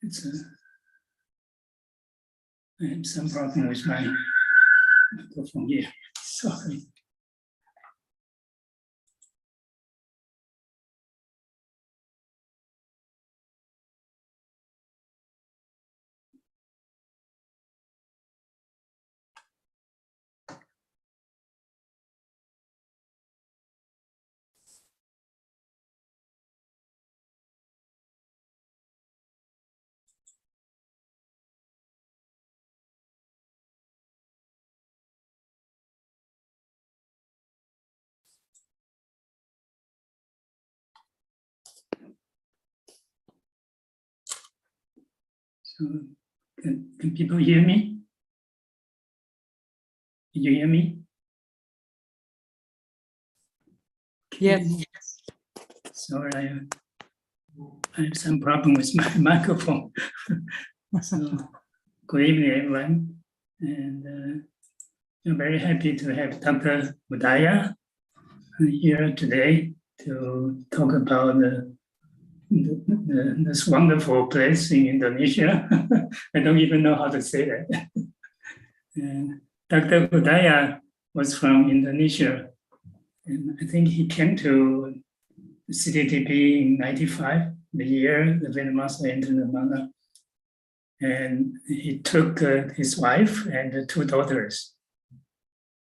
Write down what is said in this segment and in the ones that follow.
I have some problem with my microphone here. Sorry. So, can people hear me? Can you hear me? Yes. Sorry, I have some problem with my microphone. So, good evening, everyone. And I'm very happy to have Dr. Hudaya here today to talk about this wonderful place in Indonesia. I don't even know how to say that. And Dr. Hudaya was from Indonesia, and I think he came to CTTP in '95, the year the Vietnamese entered the Manila. And he took his wife and the 2 daughters.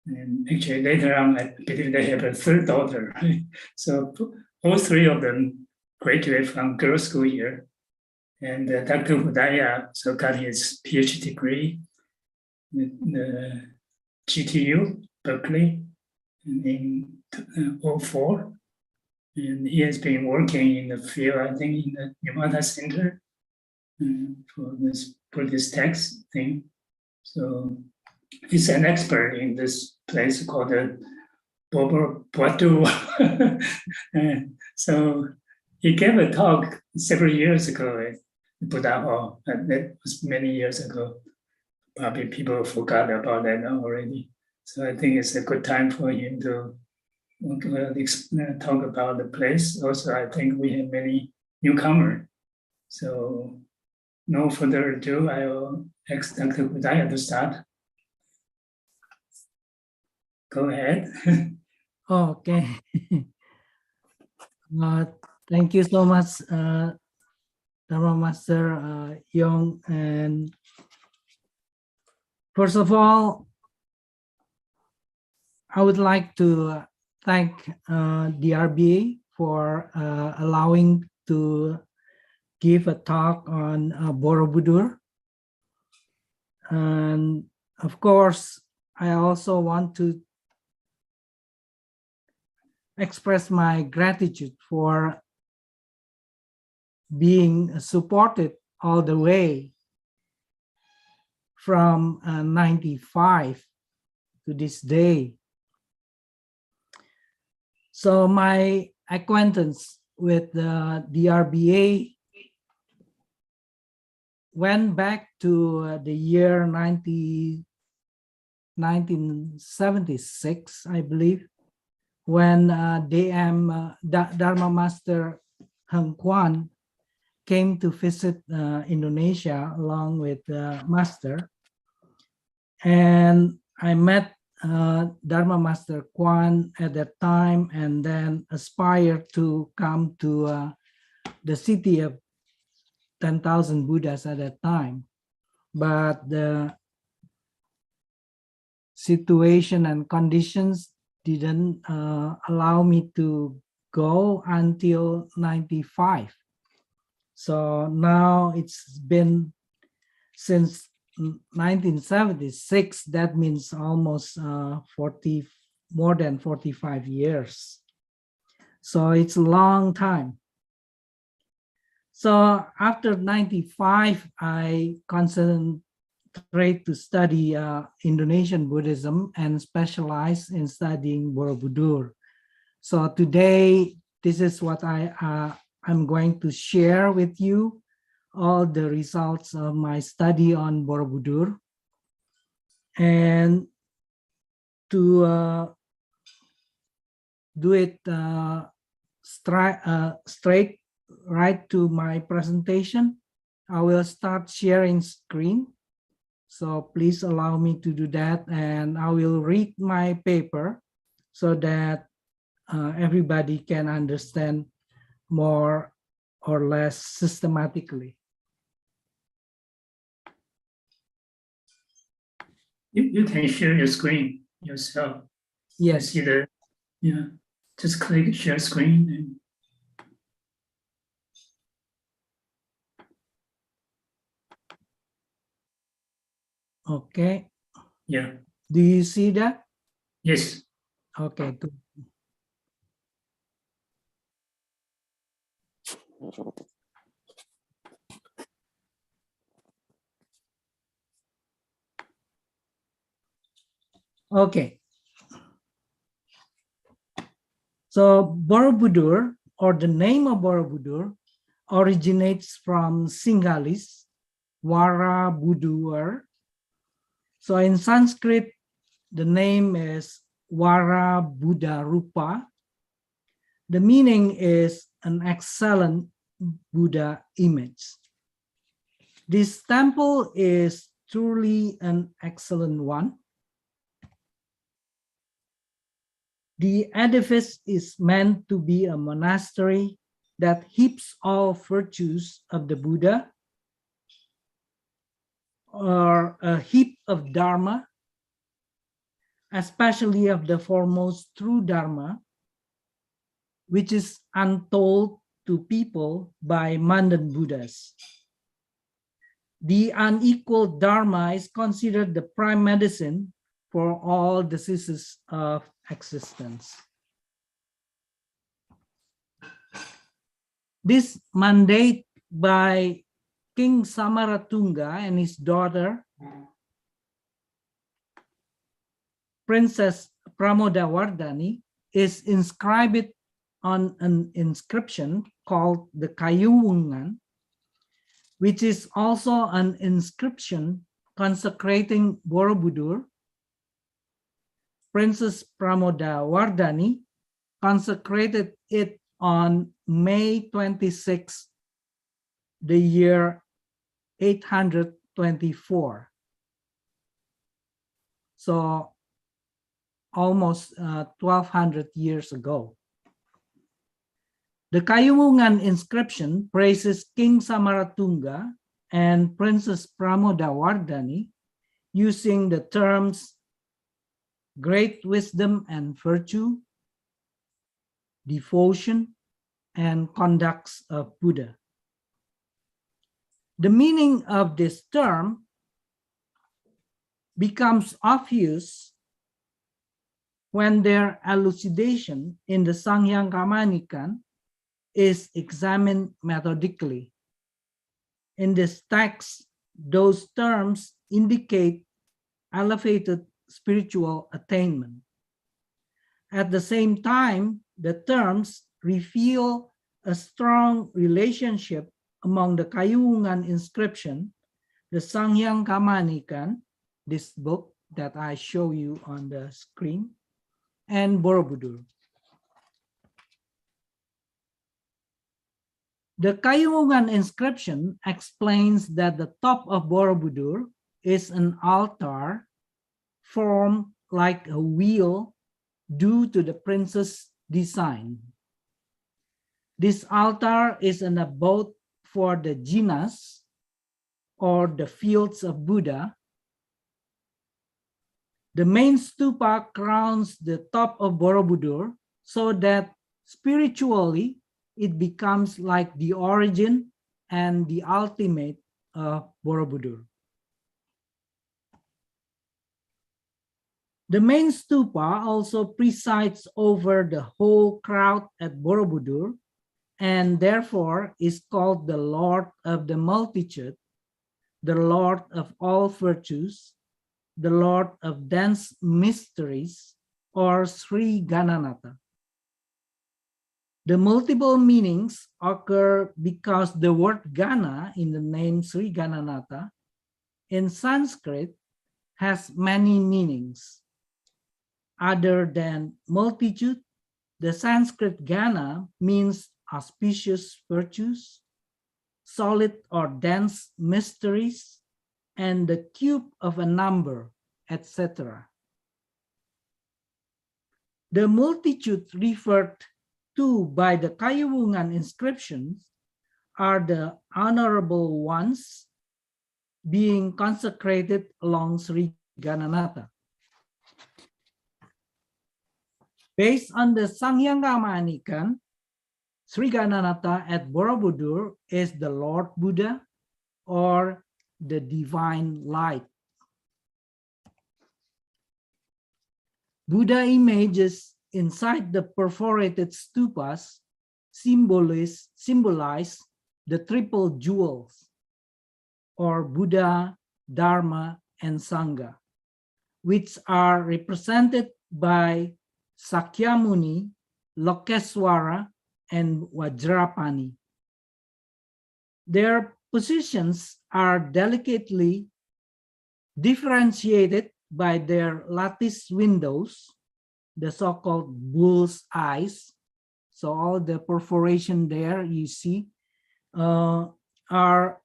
And actually later on, I believe they have a 3rd daughter. So all 3 of them graduated from girls' school here. And Dr. Hudaya also got his PhD degree with the GTU, Berkeley, in 2004. And he has been working in the field, I think, in the Nevada Center for this tax thing. So he's an expert in this place called the Borobudor. So he gave a talk several years ago at Buddha Hall. That was many years ago. Probably people forgot about that already. So I think it's a good time for him to talk about the place. Also, I think we have many newcomers. So no further ado, I will ask Dr. Hudaya to start. Go ahead. Okay. Thank you so much, Dharma Master Yong. And first of all, I would like to thank DRBA for allowing to give a talk on Borobudor. And of course, I also want to express my gratitude for being supported all the way from 95 to this day. So my acquaintance with the DRBA went back to the year 1976, I believe, when Dharma Master Heng Kwan came to visit Indonesia along with the Master. And I met Dharma Master Kwan at that time, and then aspired to come to the city of 10,000 Buddhas at that time. But the situation and conditions didn't allow me to go until 95. So now it's been since 1976, that means almost more than 45 years. So it's a long time. So after 95, I concentrate to study Indonesian Buddhism and specialize in studying Borobudur. So today, this is what I'm going to share with you, all the results of my study on Borobudur. And to do it straight right to my presentation, I will start sharing screen. So please allow me to do that, and I will read my paper so that everybody can understand more or less systematically. You can share your screen yourself. Yes. See the, yeah, just click share screen. And Okay. yeah. Do you see that? Yes. Okay, good. Okay. So Borobudur, or the name of Borobudur, originates from Sinhalese, Wara Budur. So in Sanskrit, the name is Wara Buddha Rupa. The meaning is an excellent Buddha image. This temple is truly an excellent one. The edifice is meant to be a monastery that heaps all virtues of the Buddha, or a heap of Dharma, especially of the foremost true Dharma, which is untold to people by Mandan Buddhas. The unequal Dharma is considered the prime medicine for all diseases of existence. This mandate by King Samaratunga and his daughter, Princess Pramodawardhani, is inscribed on an inscription called the Kayuwungan, which is also an inscription consecrating Borobudur. Princess Pramodawardhani consecrated it on May 26, the year 824. So almost 1200 years ago. The Kayuwungan inscription praises King Samaratunga and Princess Pramodawardhani using the terms great wisdom and virtue, devotion, and conducts of Buddha. The meaning of this term becomes obvious when their elucidation in the Sangyang Kamanikan is examined methodically. In this text, those terms indicate elevated spiritual attainment. At the same time, the terms reveal a strong relationship among the Kayuwungan inscription, the Sangyang Kamanikan, this book that I show you on the screen, and Borobudur. The Kayuwungan inscription explains that the top of Borobudur is an altar formed like a wheel due to the prince's design. This altar is an abode for the jinas, or the fields of Buddha. The main stupa crowns the top of Borobudur so that spiritually it becomes like the origin and the ultimate of Borobudur. The main stupa also presides over the whole crowd at Borobudur, and therefore is called the Lord of the Multitude, the Lord of all virtues, the Lord of dense mysteries, or Sri Gananatha. The multiple meanings occur because the word Gana in the name Sri Gananatha in Sanskrit has many meanings. Other than multitude, the Sanskrit Gana means auspicious virtues, solid or dense mysteries, and the cube of a number, etc. The multitude referred to by the Kayuwungan inscriptions are the honorable ones being consecrated along Sri Gananatha. Based on the Sangyanga Manikan, Sri Gananatha at Borobudur is the Lord Buddha or the divine light. Buddha images inside the perforated stupas symbolize the triple jewels, or Buddha, Dharma, and Sangha, which are represented by Sakyamuni, Lokeswara, and Vajrapani. Their positions are delicately differentiated by their lattice windows, the so-called bull's eyes. So all the perforation there you see are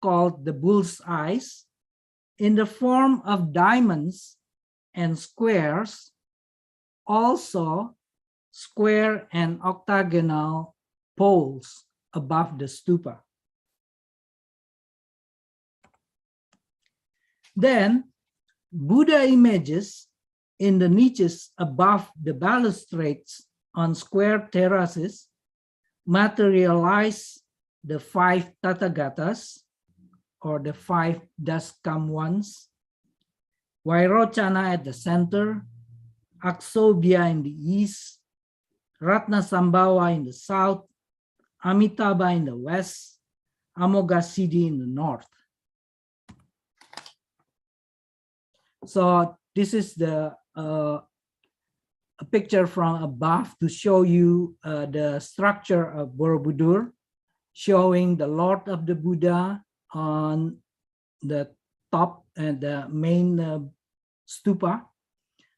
called the bull's eyes, in the form of diamonds and squares, also square and octagonal poles above the stupa. Then Buddha images in the niches above the balustrades on square terraces materialize the 5 Tathagatas, or the 5 Daskam ones, Vairochana at the center, Aksobhya in the east, Ratnasambhava in the south, Amitabha in the west, Amoghasiddhi in the north. So this is the a picture from above to show you the structure of Borobudur, showing the Lord of the Buddha on the top and the main stupa,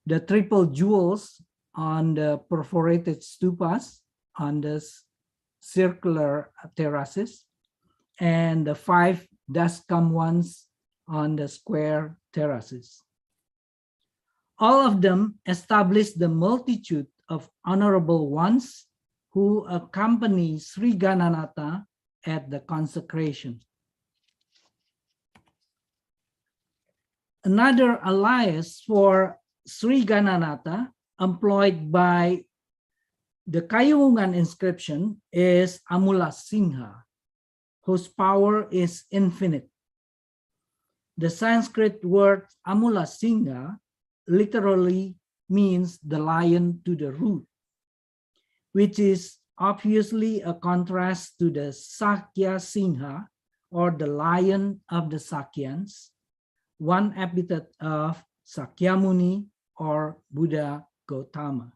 the triple jewels on the perforated stupas on the circular terraces, and the 5 Daskam ones on the square terraces. All of them establish the multitude of honorable ones who accompany Sri Gananatha at the consecration. Another alias for Sri Gananatha employed by the Kayuwungan inscription is Amula Singha, whose power is infinite. The Sanskrit word Amula Singha literally means the lion to the root, which is obviously a contrast to the Sakya Singha, or the lion of the Sakyans, one epithet of Sakyamuni or Buddha Gautama.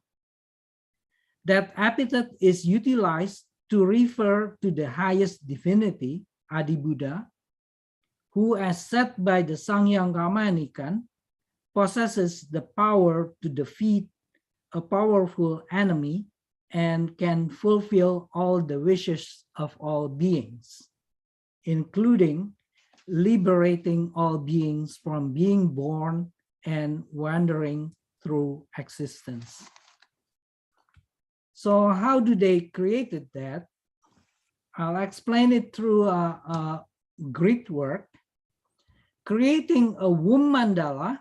That epithet is utilized to refer to the highest divinity, Adi Buddha, who, as said by the Sangyanga Manikan, possesses the power to defeat a powerful enemy and can fulfill all the wishes of all beings, including liberating all beings from being born and wandering through existence. So how do they created that? I'll explain it through a grid work. Creating a womb mandala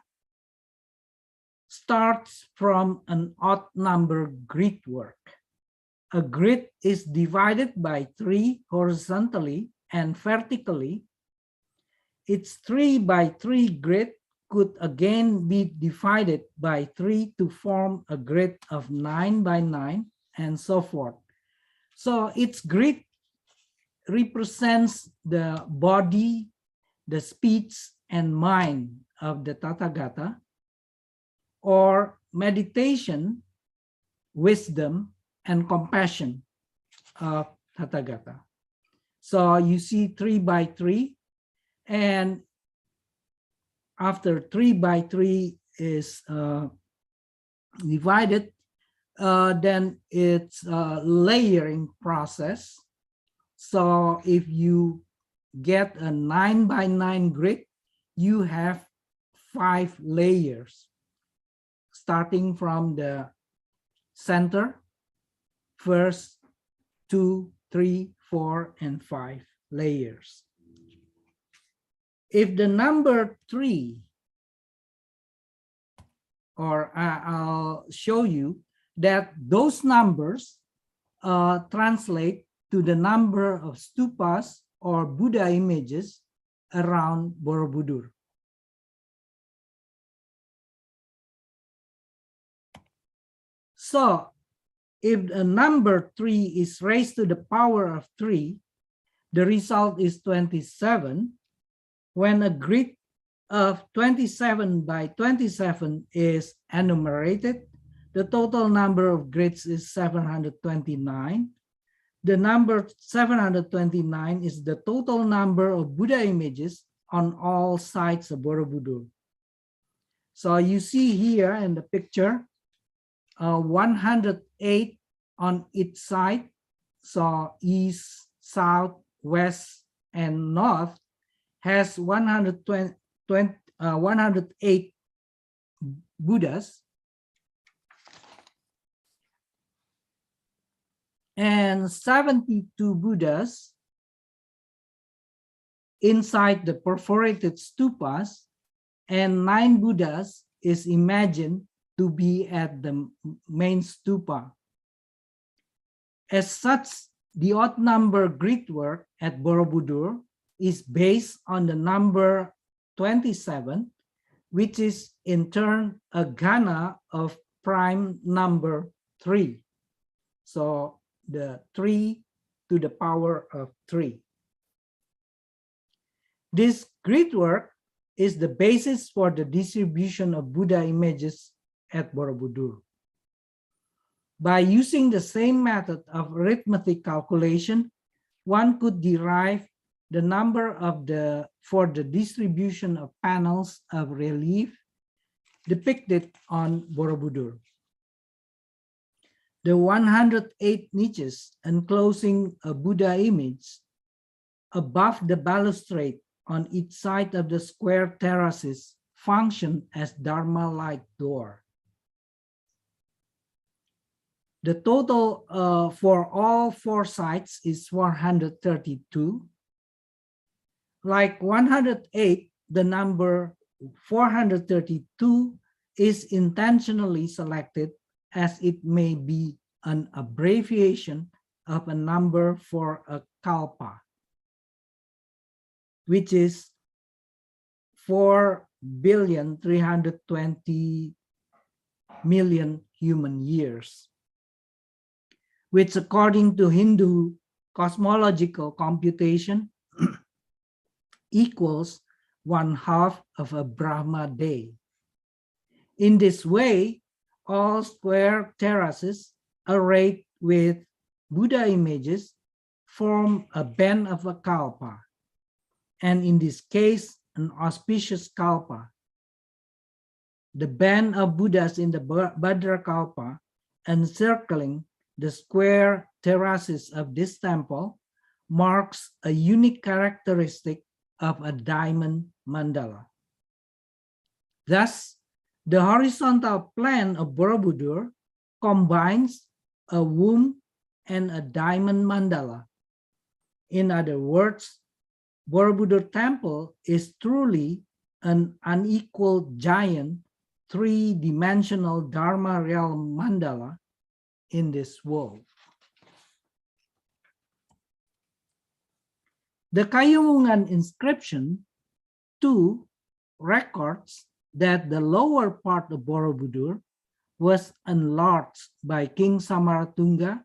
starts from an odd number grid work. A grid is divided by 3 horizontally and vertically. Its 3 by 3 grid could again be divided by 3 to form a grid of 9 by 9 and so forth. So its grid represents the body, the speech and mind of the Tathagata, or meditation, wisdom, and compassion of Tathagata. So you see 3 by 3, and after 3 by 3 is divided, then it's a layering process. So if you get a 9 by 9 grid, you have 5 layers, starting from the center, first, 2, 3, 4, and 5 layers. If the number 3, or I'll show you that those numbers translate to the number of stupas or Buddha images around Borobudur. So if a number 3 is raised to the power of 3, the result is 27. When a grid of 27 by 27 is enumerated, the total number of grids is 729. The number 729 is the total number of Buddha images on all sides of Borobudur. So you see here in the picture, 108 on each side. So east, south, west, and north has 108 Buddhas. And 72 Buddhas inside the perforated stupas, and 9 Buddhas is imagined to be at the main stupa. As such, the odd number grid work at Borobudur is based on the number 27, which is in turn a Ghana of prime number 3. So the 3 to the power of 3. This grid work is the basis for the distribution of Buddha images at Borobudur. By using the same method of arithmetic calculation, one could derive the number for the distribution of panels of relief depicted on Borobudur. The 108 niches enclosing a Buddha image above the balustrade on each side of the square terraces function as Dharma-like door. The total for all 4 sides is 432. Like 108, the number 432 is intentionally selected as it may be an abbreviation of a number for a kalpa, which is 4,320,000,000 human years, which according to Hindu cosmological computation equals 1/2 of a Brahma day. In this way, all square terraces arrayed with Buddha images form a band of a kalpa, and in this case, an auspicious kalpa. The band of Buddhas in the Bhadra kalpa encircling the square terraces of this temple marks a unique characteristic of a diamond mandala. Thus, the horizontal plan of Borobudur combines a womb and a diamond mandala. In other words, Borobudur temple is truly an unequal giant 3-dimensional Dharma realm mandala in this world. The Kayumungan inscription 2 records that the lower part of Borobudur was enlarged by King Samaratunga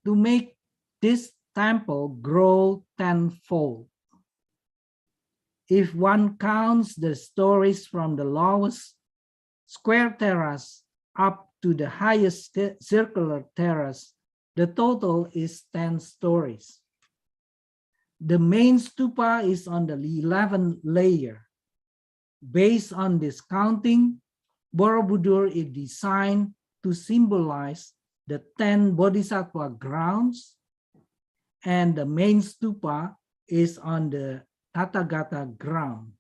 to make this temple grow 10-fold. If one counts the stories from the lowest square terrace up to the highest circular terrace, the total is 10 stories. The main stupa is on the 11th layer. Based on this counting, Borobudur is designed to symbolize the 10 Bodhisattva grounds and the main stupa is on the Tathagata ground.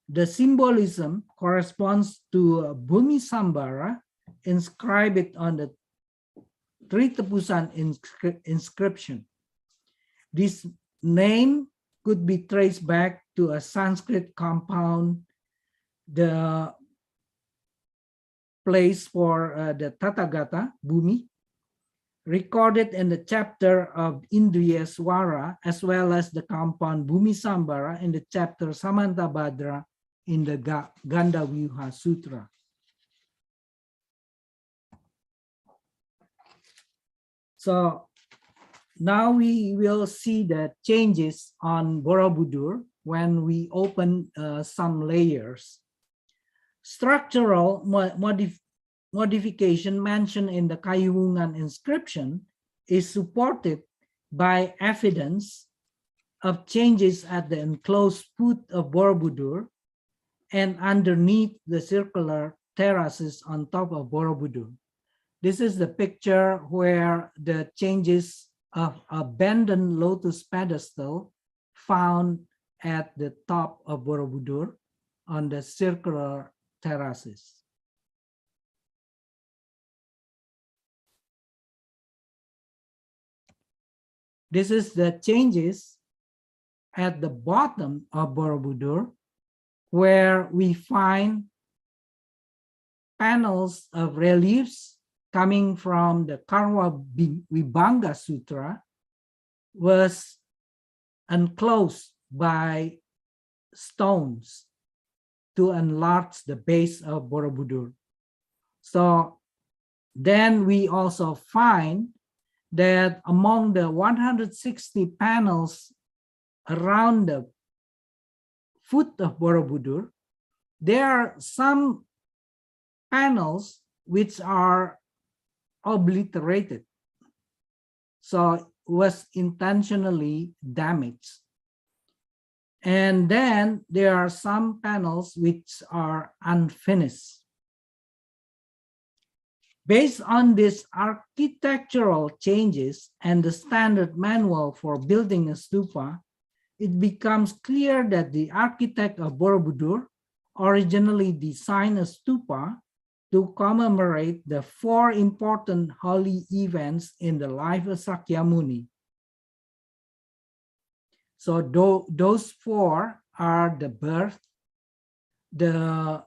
The symbolism corresponds to Bhumi Sambara inscribed on the Tritapusan inscription. This name could be traced back to a Sanskrit compound, the place for the Tathagata, Bhumi, recorded in the chapter of Indriya Swara, as well as the compound Bhumi Sambara in the chapter Samantabhadra in the Gandavyuha Sutra. So now we will see the changes on Borobudur when we open some layers. Structural modification mentioned in the Kayuwungan inscription is supported by evidence of changes at the enclosed foot of Borobudur and underneath the circular terraces on top of Borobudur. This is the picture where the changes of abandoned lotus pedestal found at the top of Borobudur on the circular terraces. This is the changes at the bottom of Borobudur, where we find panels of reliefs coming from the Karwa Vibhanga Sutra was enclosed by stones to enlarge the base of Borobudur. So then we also find that among the 160 panels around the foot of Borobudur, there are some panels which are obliterated, so was intentionally damaged. And then there are some panels which are unfinished. Based on these architectural changes and the standard manual for building a stupa, it becomes clear that the architect of Borobudur originally designed a stupa to commemorate the 4 important holy events in the life of Sakyamuni. So those 4 are the birth, the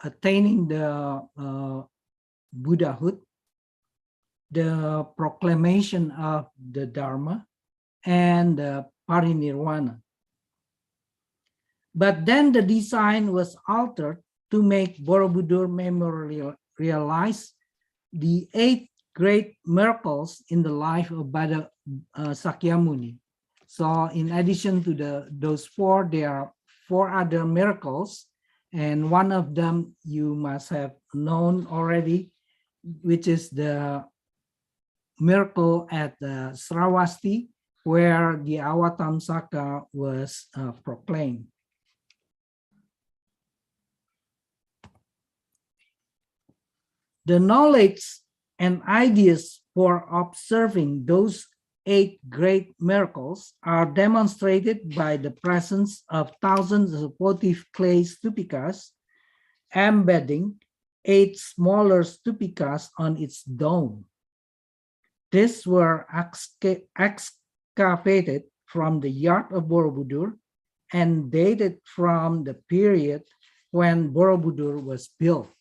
attaining the Buddhahood, the proclamation of the Dharma, and the parinirvana. But then the design was altered to make Borobudur memorialize the 8 great miracles in the life of Sakyamuni. So in addition to those 4, there are 4 other miracles, and one of them you must have known already, which is the miracle at Sravasti, where the Avatamsaka was proclaimed. The knowledge and ideas for observing those 8 great miracles are demonstrated by the presence of thousands of votive clay stupikas embedding 8 smaller stupikas on its dome. These were excavated from the yard of Borobudur and dated from the period when Borobudur was built.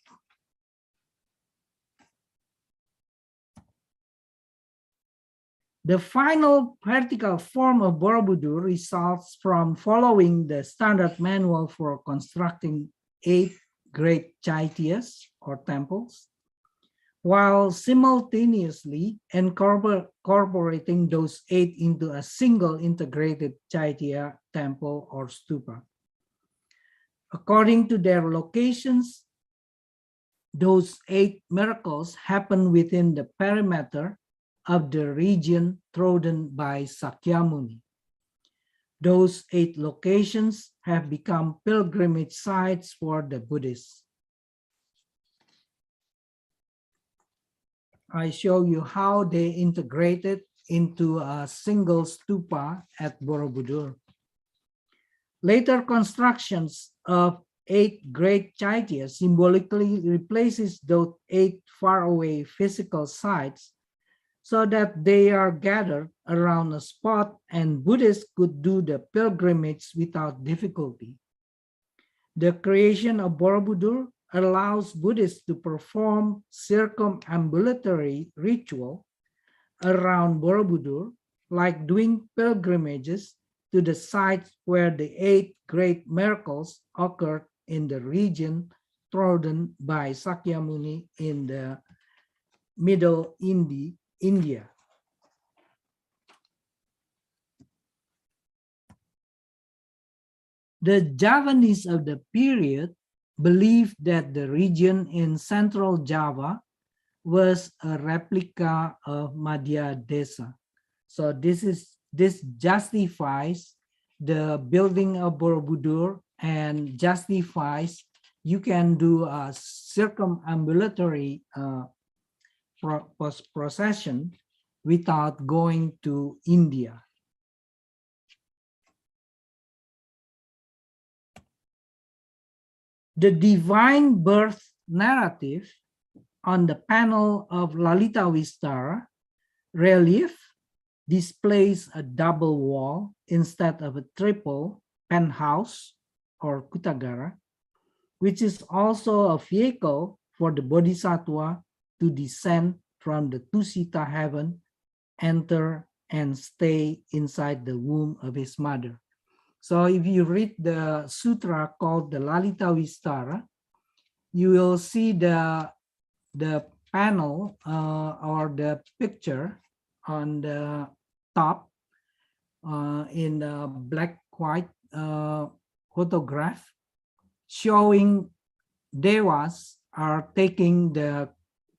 The final practical form of Borobudur results from following the standard manual for constructing 8 great chaityas or temples, while simultaneously incorporating those 8 into a single integrated chaitya, temple, or stupa. According to their locations, those 8 miracles happen within the perimeter of the region trodden by Sakyamuni. Those 8 locations have become pilgrimage sites for the Buddhists. I show you how they integrated into a single stupa at Borobudur. Later constructions of 8 great chaityas symbolically replaces those 8 faraway physical sites so that they are gathered around a spot and Buddhists could do the pilgrimage without difficulty. The creation of Borobudur allows Buddhists to perform circumambulatory ritual around Borobudur, like doing pilgrimages to the sites where the 8 great miracles occurred in the region trodden by Sakyamuni in the Middle India. The Javanese of the period believed that the region in central Java was a replica of Madhya Desa. So this justifies the building of Borobudur and justifies you can do a circumambulatory procession without going to India. The divine birth narrative on the panel of Lalita Vistara relief displays a double wall instead of a triple penthouse or Kutagara, which is also a vehicle for the Bodhisattva to descend from the Tusita heaven, enter and stay inside the womb of his mother. So if you read the sutra called the Lalita Vistara, you will see the panel or the picture on the top in the black white photograph showing devas are taking the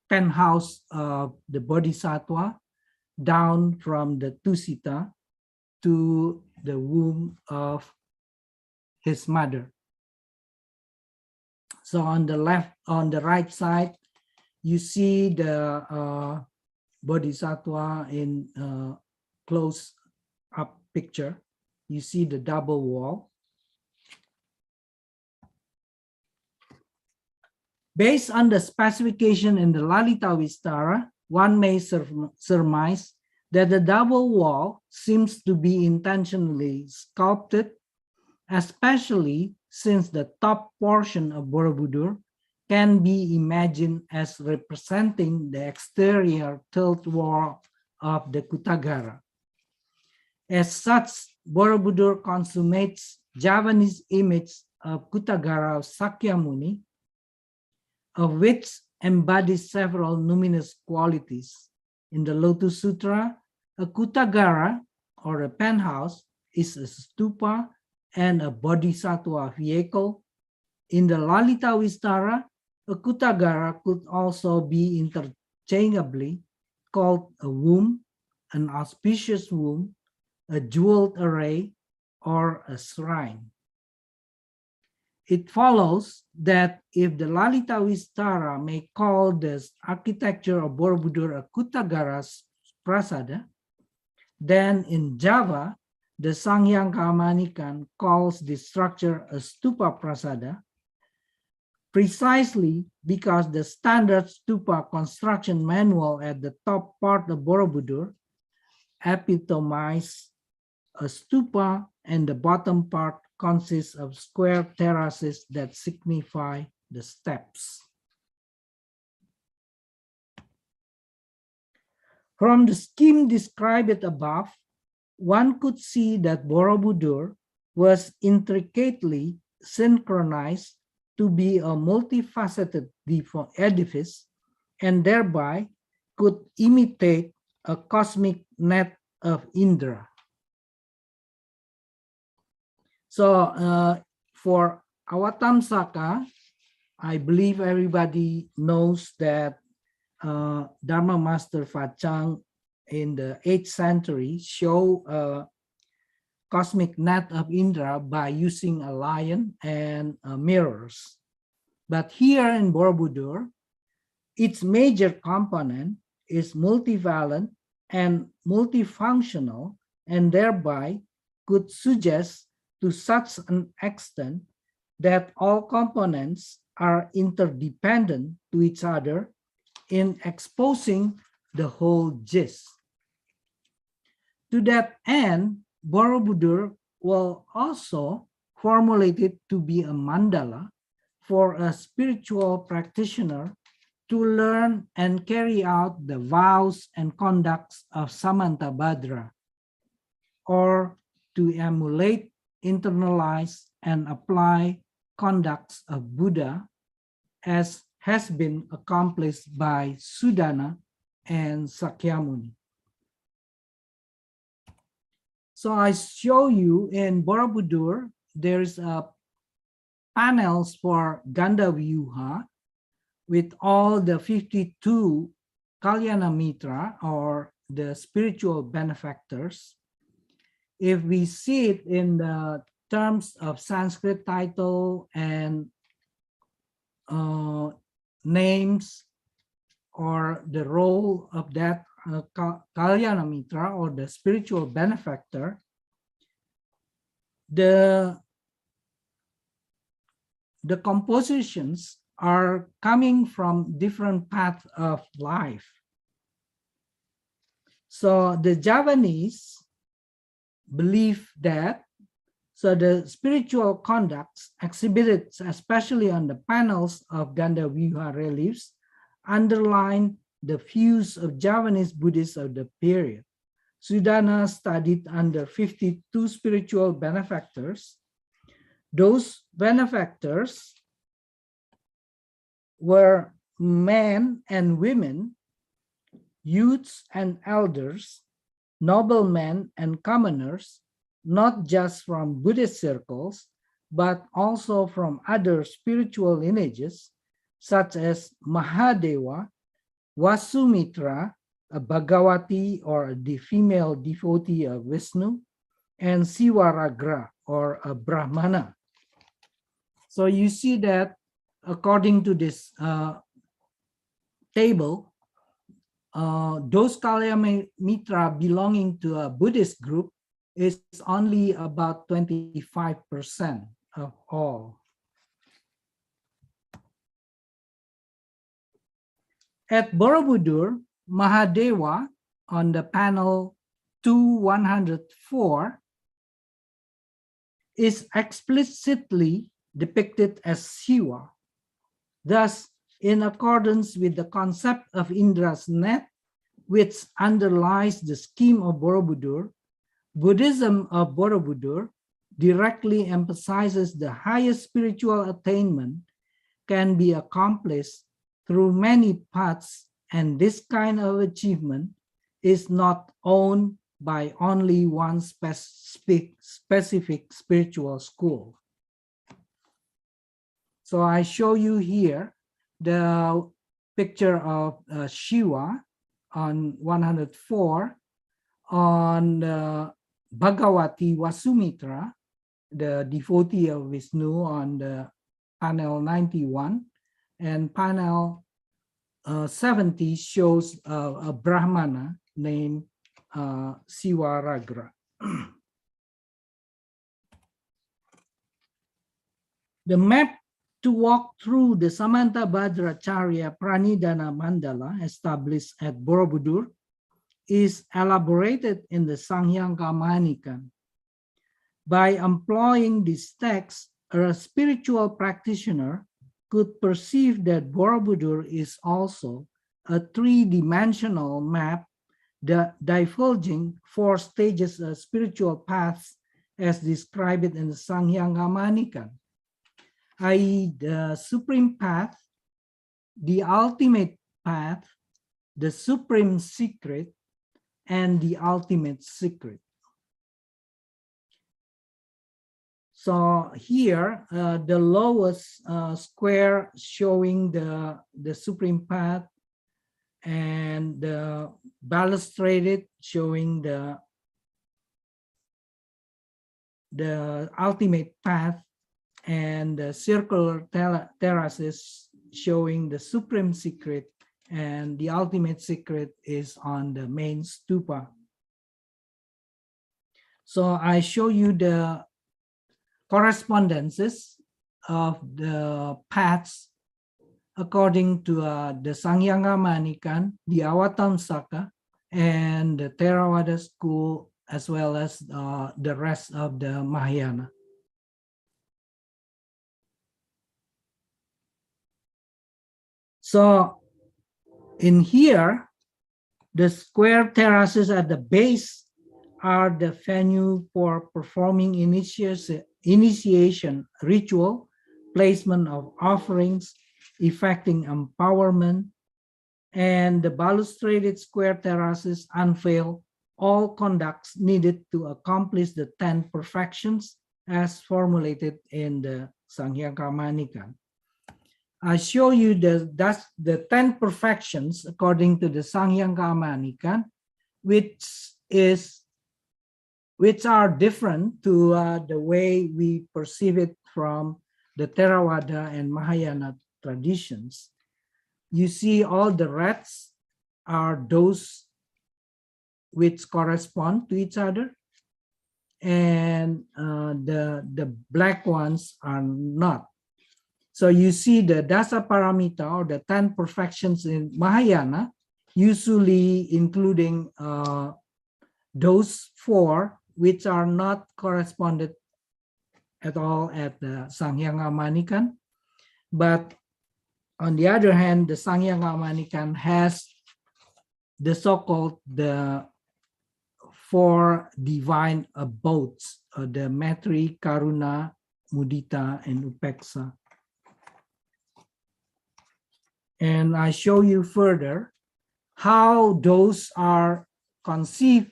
penthouse of the Bodhisattva down from the Tusita to the womb of his mother. So on the right side, you see the Bodhisattva in close up picture. You see the double wall. Based on the specification in the Lalita Vistara, one may surmise that the double wall seems to be intentionally sculpted, especially since the top portion of Borobudur can be imagined as representing the exterior tilt wall of the Kutagara. As such, Borobudur consummates Javanese image of Kutagara Sakyamuni, of which embodies several numinous qualities. In the Lotus Sutra, a Kutagara or a penthouse is a stupa and a bodhisattva vehicle. In the Lalita Vistara, a Kutagara could also be interchangeably called a womb, an auspicious womb, a jeweled array, or a shrine. It follows that if the Lalita Vistara may call the architecture of Borobudur a Kutagara Prasada, then in Java, the Sangyang Manikan calls this structure a Stupa Prasada, precisely because the standard Stupa construction manual at the top part of Borobudur epitomizes a stupa, and the bottom part consists of square terraces that signify the steps. From the scheme described above, one could see that Borobudur was intricately synchronized to be a multifaceted edifice and thereby could imitate a cosmic net of Indra. So for Awatamsaka, I believe everybody knows that Dharma Master Fachang in the 8th century showed a cosmic net of Indra by using a lion and mirrors. But here in Borobudur, its major component is multivalent and multifunctional, and thereby could suggest to such an extent that all components are interdependent to each other in exposing the whole gist. To that end, Borobudur will also formulate it to be a mandala for a spiritual practitioner to learn and carry out the vows and conducts of Samantabhadra, or to emulate, internalize, and apply conducts of Buddha, as has been accomplished by Sudana and Sakyamuni. So I show you in Borobudur, there's panels for Gandavyuha with all the 52 Kalyana Mitra, or the spiritual benefactors. If we see it in the terms of Sanskrit title and names, or the role of that Kalyana Mitra, or the spiritual benefactor, the compositions are coming from different paths of life. So the Javanese believe that the spiritual conducts exhibited, especially on the panels of Gandavyuha reliefs, underline the views of Javanese Buddhists of the period. Sudana studied under 52 spiritual benefactors. Those benefactors were men and women, youths and elders, noblemen and commoners, not just from Buddhist circles, but also from other spiritual lineages, such as Mahadeva, Vasumitra, a Bhagavati, or the female devotee of Vishnu, and Sivaragra, or a Brahmana. So you see that according to this table, those Kalyana Mitra belonging to a Buddhist group is only about 25% of all. At Borobudur, Mahadeva on the panel 2104 is explicitly depicted as Shiva. Thus, in accordance with the concept of Indra's net, which underlies the scheme of Borobudur, Buddhism of Borobudur directly emphasizes the highest spiritual attainment can be accomplished through many paths, and this kind of achievement is not owned by only one specific spiritual school. So I show you here the picture of Shiva on 104, on Bhagavati Vasumitra, the devotee of Vishnu, on the panel 91, and panel 70 shows a Brahmana named Sivaragra. The map to walk through the Samantabhadracharya Pranidhana Mandala established at Borobudur is elaborated in the Sangyanga Manikan. By employing this text, a spiritual practitioner could perceive that Borobudur is also a three-dimensional map divulging 4 stages of spiritual paths as described in the Sangyanga Manikan, i.e. the supreme path, the ultimate path, the supreme secret, and the ultimate secret. So here, the lowest square showing the supreme path, and the balustraded showing the ultimate path, and the circular terraces showing the supreme secret and the ultimate secret is on the main stupa. So I show you the correspondences of the paths according to the Sangyanga Manikan, the Avatamsaka, and the Theravada school, as well as the rest of the Mahayana. So in here, the square terraces at the base are the venue for performing initiation ritual, placement of offerings, effecting empowerment, and the balustraded square terraces unveil all conducts needed to accomplish the 10 perfections as formulated in the Sangyanga Manikan. I show you the 10 perfections according to the Sangyanga Manikan, which are different to the way we perceive it from the Theravada and Mahayana traditions. You see all the reds are those which correspond to each other, and the black ones are not. So you see the Dasa Paramita, or the 10 perfections in Mahayana, usually including those 4 which are not corresponded at all at the Sangyanga Manikan. But on the other hand, the Sangyanga Manikan has the so-called the 4 divine abodes, the Maitri, Karuna, Mudita, and Upeksa. And I show you further how those are conceived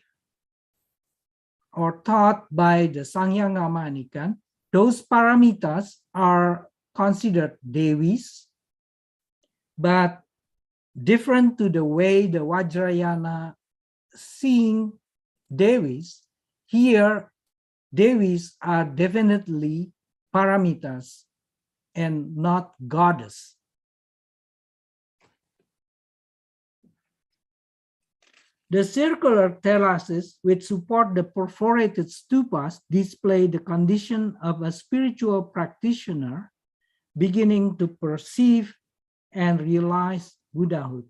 or taught by the Sangyanga Manikan. Those paramitas are considered devis, but different to the way the Vajrayana seeing devis. Here, devis are definitely paramitas and not goddess. The circular terraces which support the perforated stupas display the condition of a spiritual practitioner beginning to perceive and realize Buddhahood.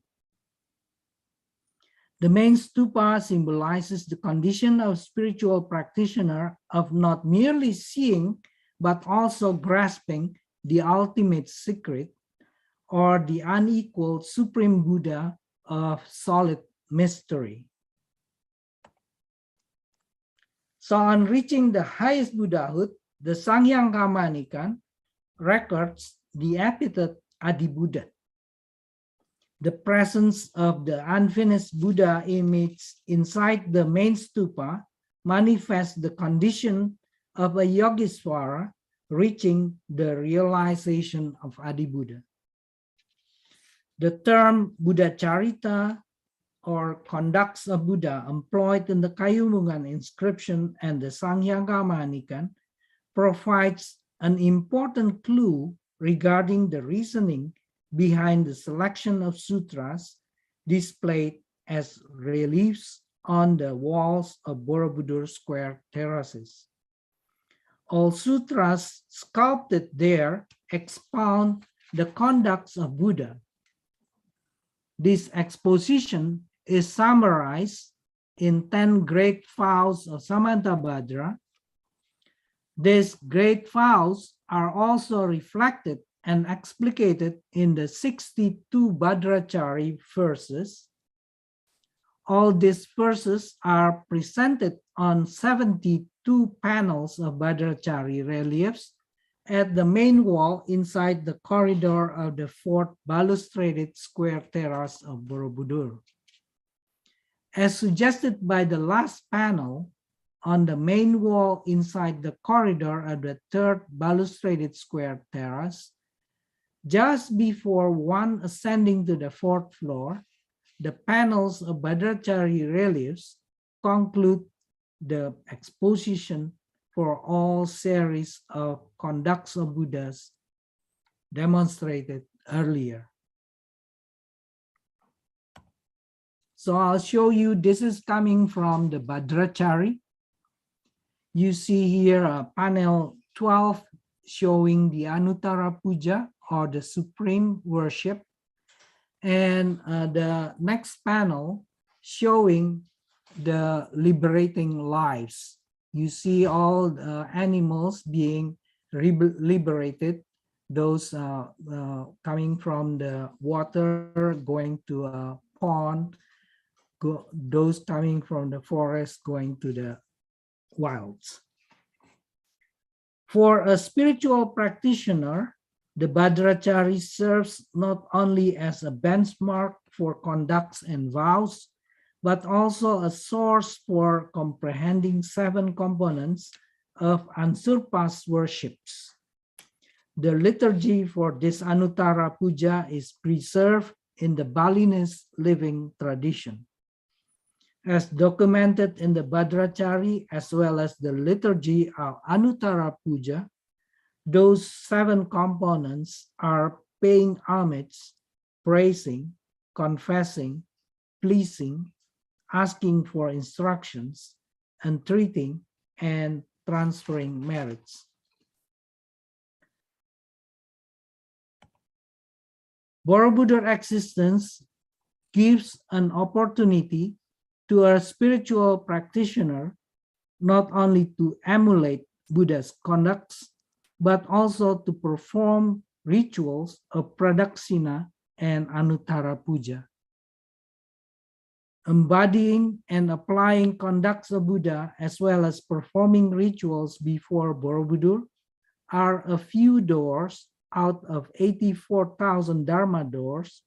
The main stupa symbolizes the condition of spiritual practitioner of not merely seeing, but also grasping the ultimate secret, or the unequaled supreme Buddha of solid mystery. So on reaching the highest Buddhahood, the Sangyanga Manikan records the epithet Adi-Buddha. The presence of the unfinished Buddha image inside the main stupa manifests the condition of a Yogiswara reaching the realization of Adi-Buddha. The term Buddha Charita, or conducts of Buddha, employed in the Kayumungan inscription and the Sangyanga Manikan, provides an important clue regarding the reasoning behind the selection of sutras displayed as reliefs on the walls of Borobudur square terraces. All sutras sculpted there expound the conducts of Buddha. This exposition is summarized in 10 great vows of Samantabhadra. These great vows are also reflected and explicated in the 62 Bhadrachari verses. All these verses are presented on 72 panels of Bhadrachari reliefs at the main wall inside the corridor of the 4th balustraded square terrace of Borobudur. As suggested by the last panel, on the main wall inside the corridor of the 3rd balustraded square terrace, just before one ascending to the 4th floor, the panels of Bhadrachari reliefs conclude the exposition for all series of conducts of Buddhas demonstrated earlier. So I'll show you, this is coming from the Bhadrachari. You see here panel 12 showing the Anuttara Puja or the supreme worship. And the next panel showing the liberating lives. You see all the animals being liberated, those coming from the water, going to a pond, those coming from the forest, going to the wilds. For a spiritual practitioner, the Bhadrachari serves not only as a benchmark for conducts and vows, but also a source for comprehending 7 components of unsurpassed worships. The liturgy for this Anuttara Puja is preserved in the Balinese living tradition. As documented in the Bhadrachari as well as the liturgy of Anuttara Puja, those 7 components are paying homage, praising, confessing, pleasing, asking for instructions, entreating, and transferring merits. Borobudor existence gives an opportunity to a spiritual practitioner not only to emulate Buddha's conducts, but also to perform rituals of Pradakshina and Anuttara Puja. Embodying and applying conducts of Buddha as well as performing rituals before Borobudur are a few doors out of 84,000 Dharma doors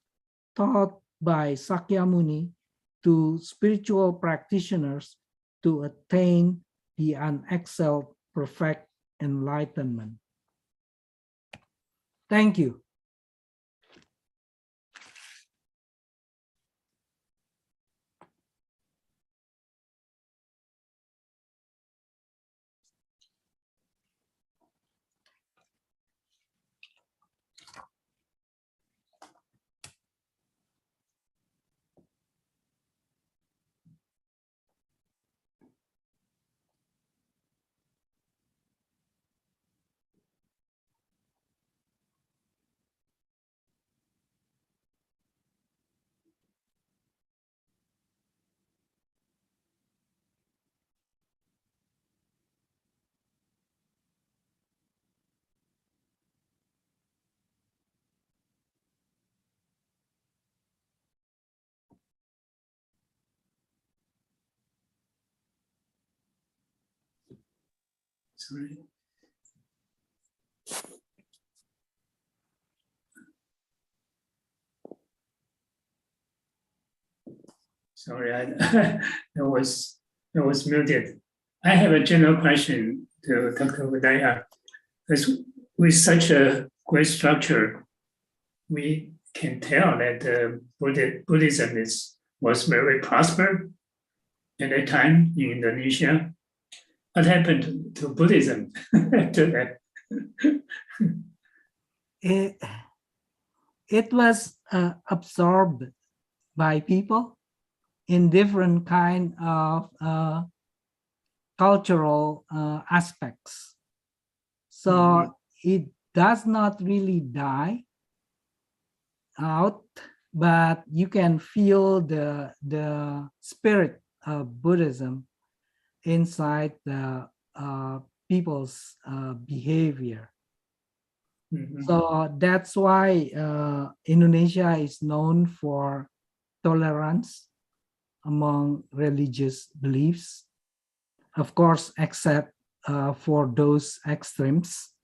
taught by Sakyamuni to spiritual practitioners to attain the unexcelled perfect enlightenment. Thank you. Sorry. Sorry, I was muted. I have a general question to Dr. Hudaya. Because with such a great structure, we can tell that Buddhism was very prosperous at that time in Indonesia. What happened to Buddhism after that? It was absorbed by people in different kind of cultural aspects. So it does not really die out, but you can feel the spirit of Buddhism inside the people's behavior. So that's why Indonesia is known for tolerance among religious beliefs, of course, except for those extremes.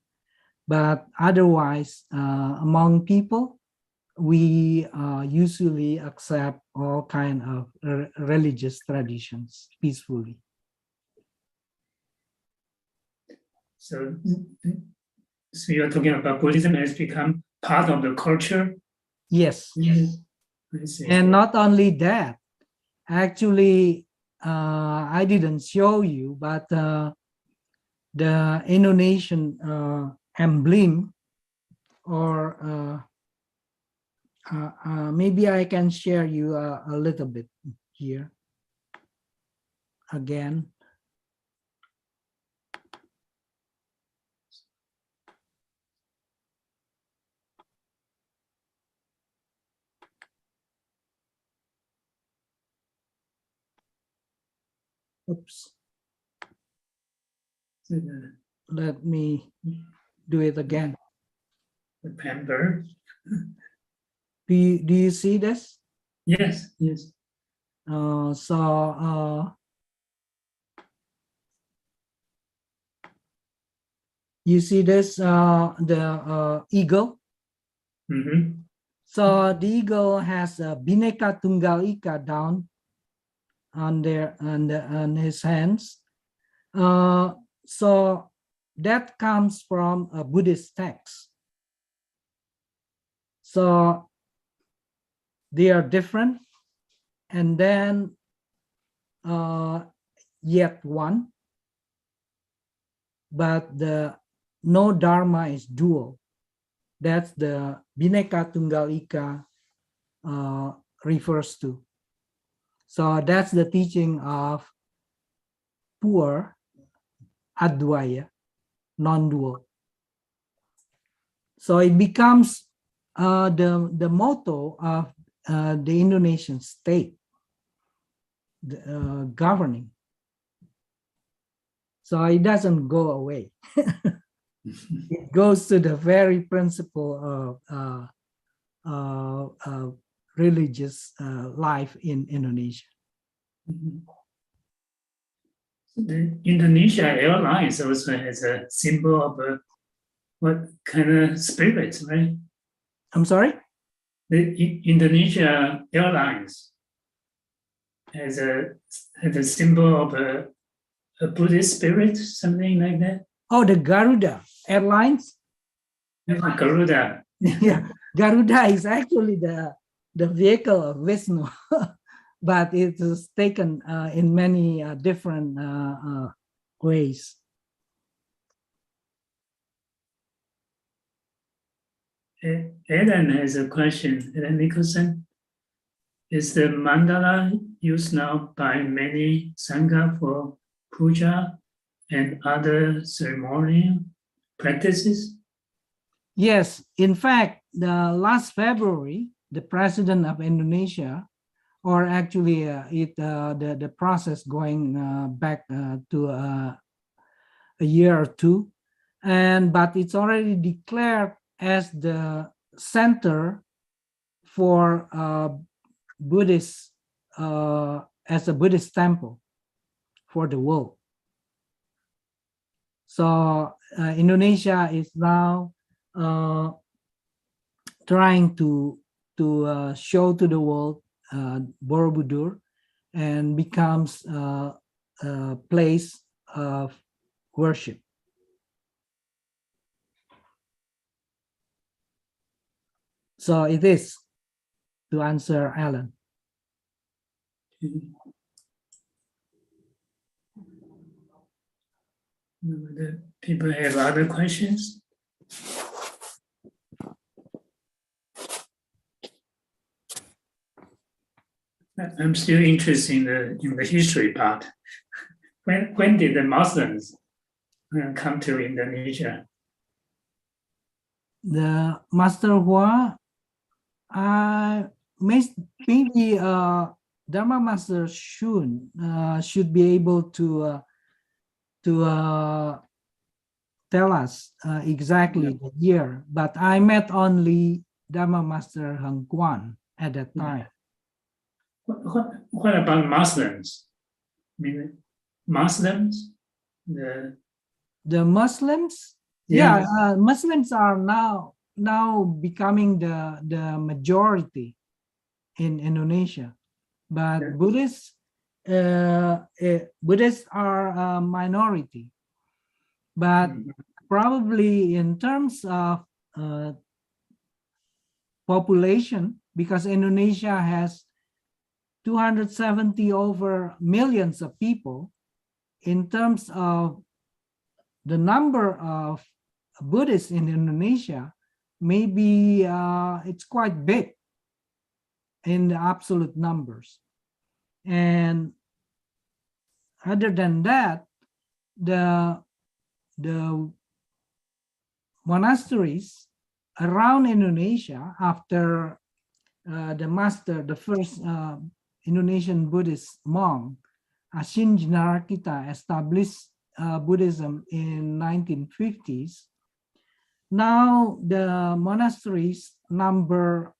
But otherwise, among people, we usually accept all kind of religious traditions peacefully. So you're talking about Buddhism has become part of the culture? Yes. And not only that, actually, I didn't show you, but the Indonesian emblem or Maybe I can share you a little bit here again. Oops. Let me do it again. The pamper. Do you see this? Yes, yes. You see this, the eagle? Mm-hmm. So the eagle has a Bhinneka Tunggal Ika down on his hands. So that comes from a Buddhist text. So they are different, and then yet one, but the no dharma is dual. That's the Bhinneka Tunggal Ika refers to. So that's the teaching of pure Advaya, non-dual. So it becomes the motto of the Indonesian state, governing. So it doesn't go away. It goes to the very principle of religious life in Indonesia. Mm-hmm. The Indonesia Airlines also has a symbol of what kind of spirit, right? I'm sorry? The Indonesia Airlines has a symbol of a Buddhist spirit, something like that. Oh, the Garuda Airlines? Garuda. Yeah, Garuda is actually the vehicle of Vishnu, but it is taken in many different ways. Ellen has a question. Ellen Nicholson, is the mandala used now by many sangha for puja and other ceremonial practices? Yes, in fact, the last February, the president of Indonesia, or actually the process going back to a year or two, but it's already declared as the center for Buddhist, as a Buddhist temple for the world. So Indonesia is now trying to show to the world Borobudur, and becomes a place of worship. So it is, to answer Alan. Do people have other questions? I'm still interested in the history part. When did the Muslims come to Indonesia? The Master Hua, maybe Dharma Master Shun should be able to tell us exactly the year, but I met only Dharma Master Heng Guan at that time. What about Muslims? I mean, Muslims? The Muslims? Yeah, Muslims are now becoming the majority in Indonesia, but Buddhists are a minority. But probably in terms of population, because Indonesia has 270 over millions of people, in terms of the number of Buddhists in Indonesia, maybe it's quite big in the absolute numbers. And other than that, the monasteries around Indonesia, after the first Indonesian Buddhist monk, Ashin Jinarakita, established Buddhism in 1950s. Now the monasteries number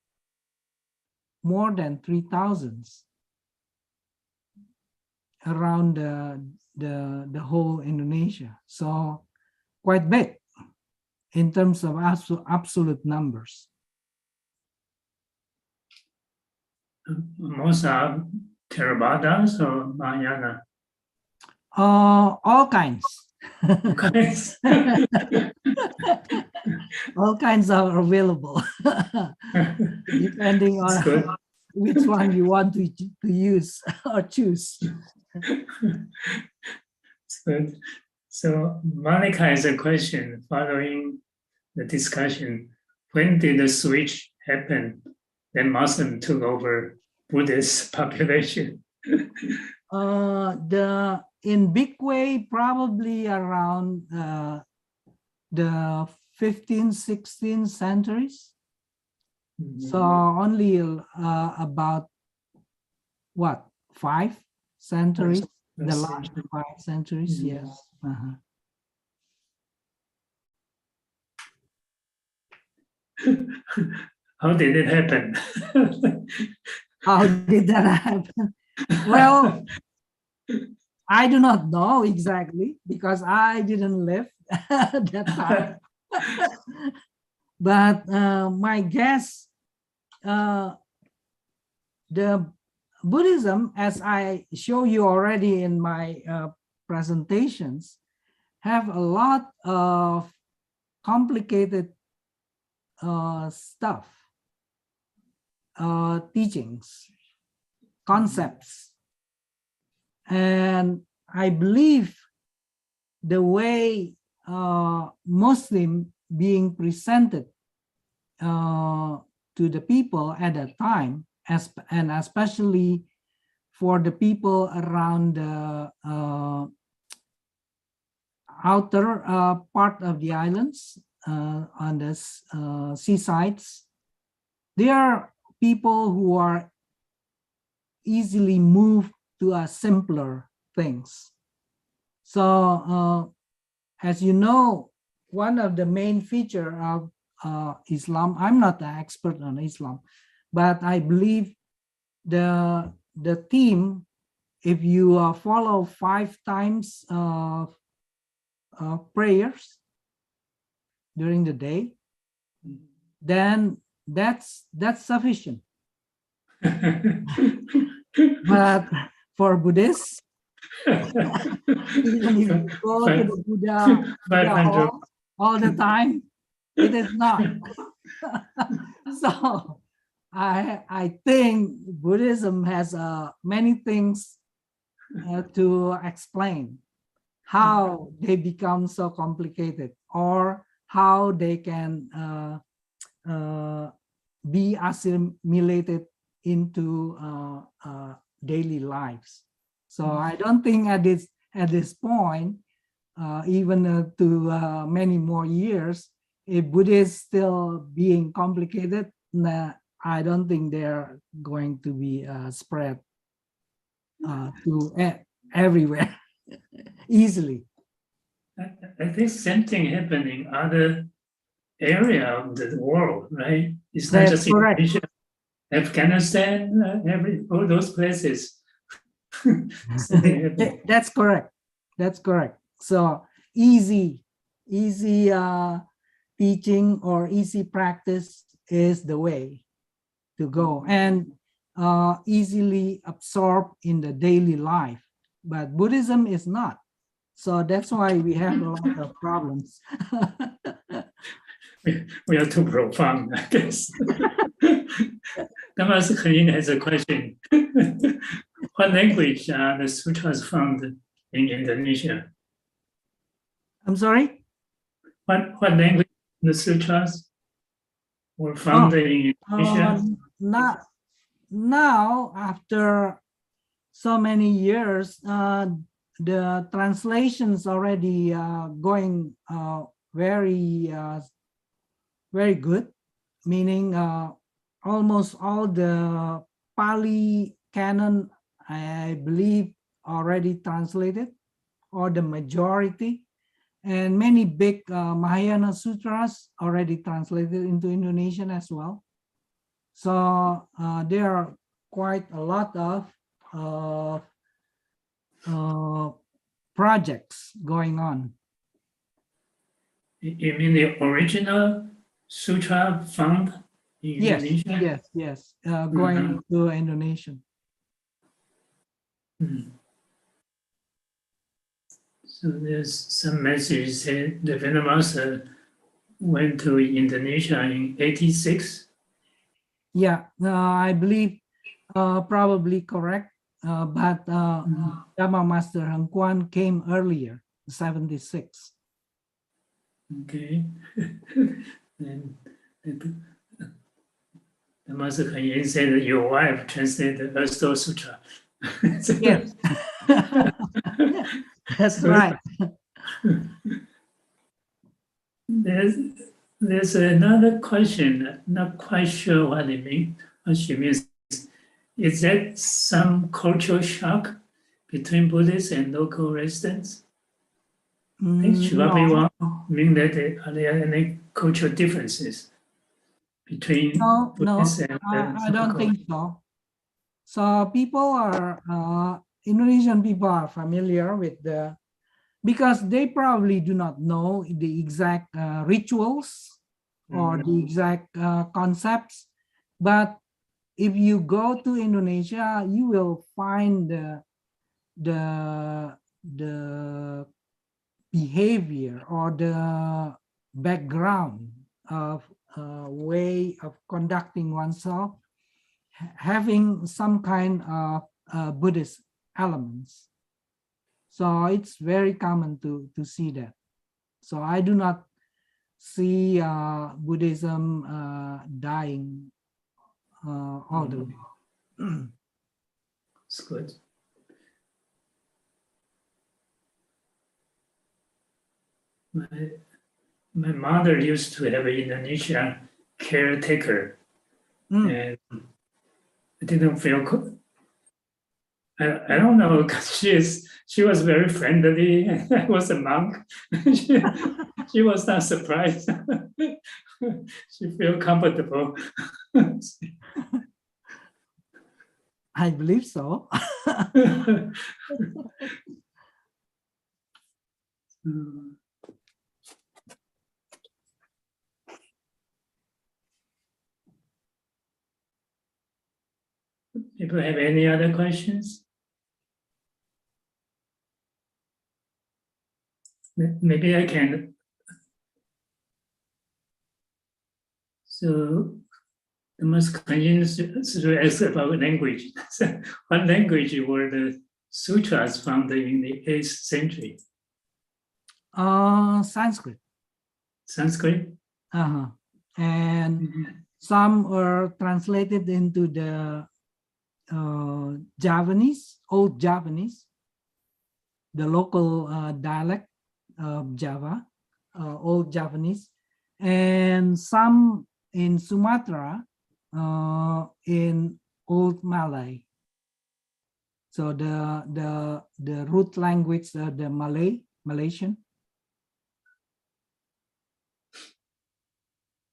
more than 3,000 around the whole Indonesia. So quite big in terms of absolute numbers. Most are Theravadas or Mahayana? All kinds. Guys. All kinds are available, depending on which one you want to use or choose. So Monica has a question following the discussion. When did the switch happen that Muslim took over Buddhist population? In big way, probably around the 15th, 16th centuries. So only about what, 5 centuries? The last 5 centuries, yes. How did it happen? How did that happen? Well, I do not know exactly because I didn't live that time. But my guess, the Buddhism, as I show you already in my presentations, have a lot of complicated stuff, teachings, concepts. And I believe the way Muslim being presented to the people at that time, and especially for the people around the outer part of the islands, on the seasides, they are people who are easily moved to simpler things. So as you know, one of the main features of Islam, I'm not an expert on Islam, but I believe the theme, if you follow 5 times prayers during the day, then that's sufficient. But for Buddhists, even if you go to the Buddha hall all the time, it is not. So I think Buddhism has many things to explain how they become so complicated, or how they can be assimilated into daily lives. So I don't think at this point, even to many more years, if Buddha is still being complicated, I don't think they're going to be spread to everywhere easily. I think same thing happening in other area of the world, right? It's not just correct. Indonesia, Afghanistan, all those places. That's correct. That's correct. So easy teaching or easy practice is the way to go, and easily absorbed in the daily life. But Buddhism is not. So that's why we have a lot of problems. We are too profound, I guess. Damas Khalil has a question. What language are the sutras found in Indonesia? I'm sorry? What language the sutras were found in Indonesia? now, after so many years, the translations already going very very good, meaning almost all the Pali canon, I believe, already translated, or the majority, and many big Mahayana sutras already translated into Indonesian as well. So there are quite a lot of projects going on. You mean the original sutra found in Yes, Indonesia? yes, going to Indonesian. So there's some message saying the Venom Master went to Indonesia in 86. Yeah, I believe probably correct, but Dharma Master Heng Kuan came earlier, 76. Okay. Then the Master Heng Yin said that your wife translated the Earth Sutra. Yes, that's right. There's another question, not quite sure what it means. What she means. Is that some cultural shock between Buddhists and local residents? I think she probably No, mean that are there any cultural differences between no, Buddhists and I don't local? think so. So people are, Indonesian people are familiar with because they probably do not know the exact rituals or the exact concepts. But if you go to Indonesia, you will find the behavior or the background of way of conducting oneself having some kind of Buddhist elements. So it's very common to see that. So I do not see Buddhism dying all the way. It's good. My mother used to have an Indonesian caretaker, and I didn't feel good. I don't know, because she was very friendly. I was a monk. she was not surprised. She felt comfortable. I believe so. People have any other questions? Maybe I can. So the most convenience to ask about language. What language were the sutras found in the 8th century? Sanskrit. Sanskrit? And some are translated into the Javanese, old Javanese, the local dialect of Java, old Javanese, and some in Sumatra, in old Malay. So the root language, the Malaysian.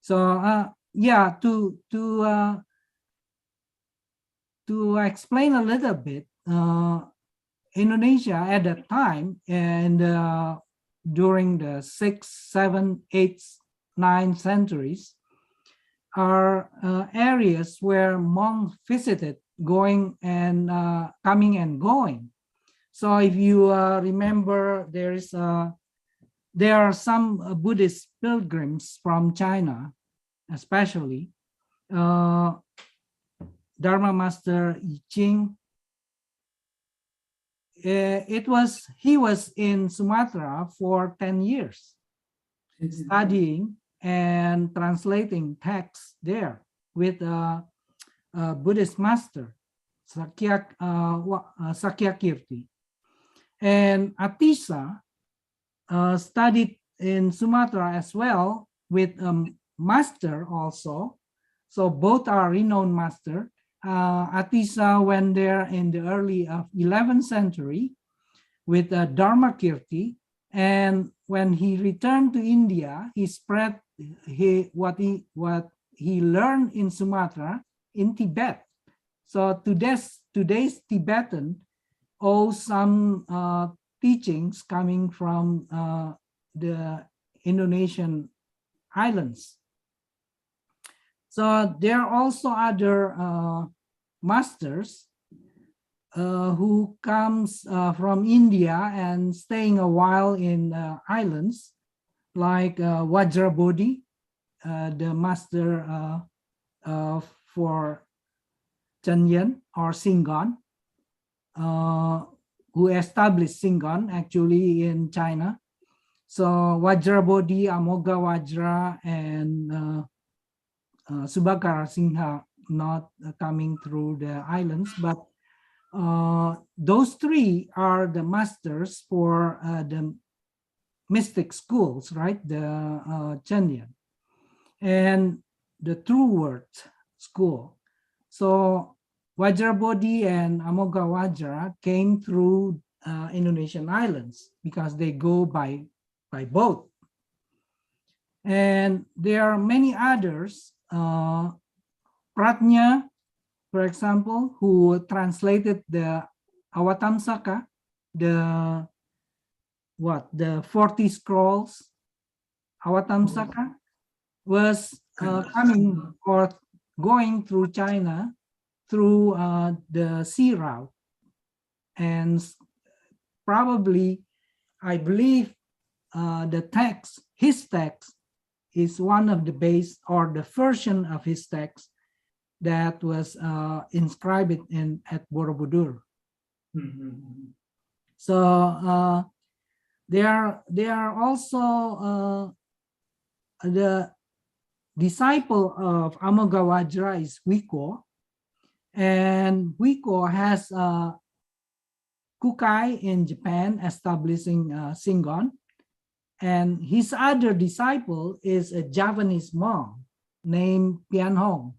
So yeah, to explain a little bit, Indonesia at that time and during the 6th, 7th, 8th, 9th centuries are areas where monks visited, going and coming and going. So if you remember, there are some Buddhist pilgrims from China, especially Dharma Master I Ching. He was in Sumatra for 10 years, studying and translating texts there with Buddhist master, Sakyakirti. And Atisa studied in Sumatra as well with a master also. So both are renowned master. Atisa went there in the early of 11th century with Dharmakirti, and when he returned to India, he spread what he learned in Sumatra in Tibet. So today's Tibetan owe some teachings coming from the Indonesian islands. So there are also other masters who comes from India and staying a while in islands, like Vajrabodhi, the master for Chanyan or Singon, who established Singon actually in China. So Vajrabodhi, Amoga Vajra, and Subhakara Singha not coming through the islands, but those three are the masters for the mystic schools, right? The Chanyan and the True Word school. So Vajrabodhi and Amoga Vajra came through Indonesian islands because they go by boat. And there are many others, Pratnya, for example, who translated the Avatamsaka, the 40 scrolls. Avatamsaka was coming or going through China through the sea route. And probably, I believe his text is one of the base or the version of his text that was inscribed at Borobudur. Mm-hmm. So they are also the disciple of Amoga Vajra is Wiko, and Wiko has Kukai in Japan establishing Singon, and his other disciple is a Javanese monk named Pian Hong.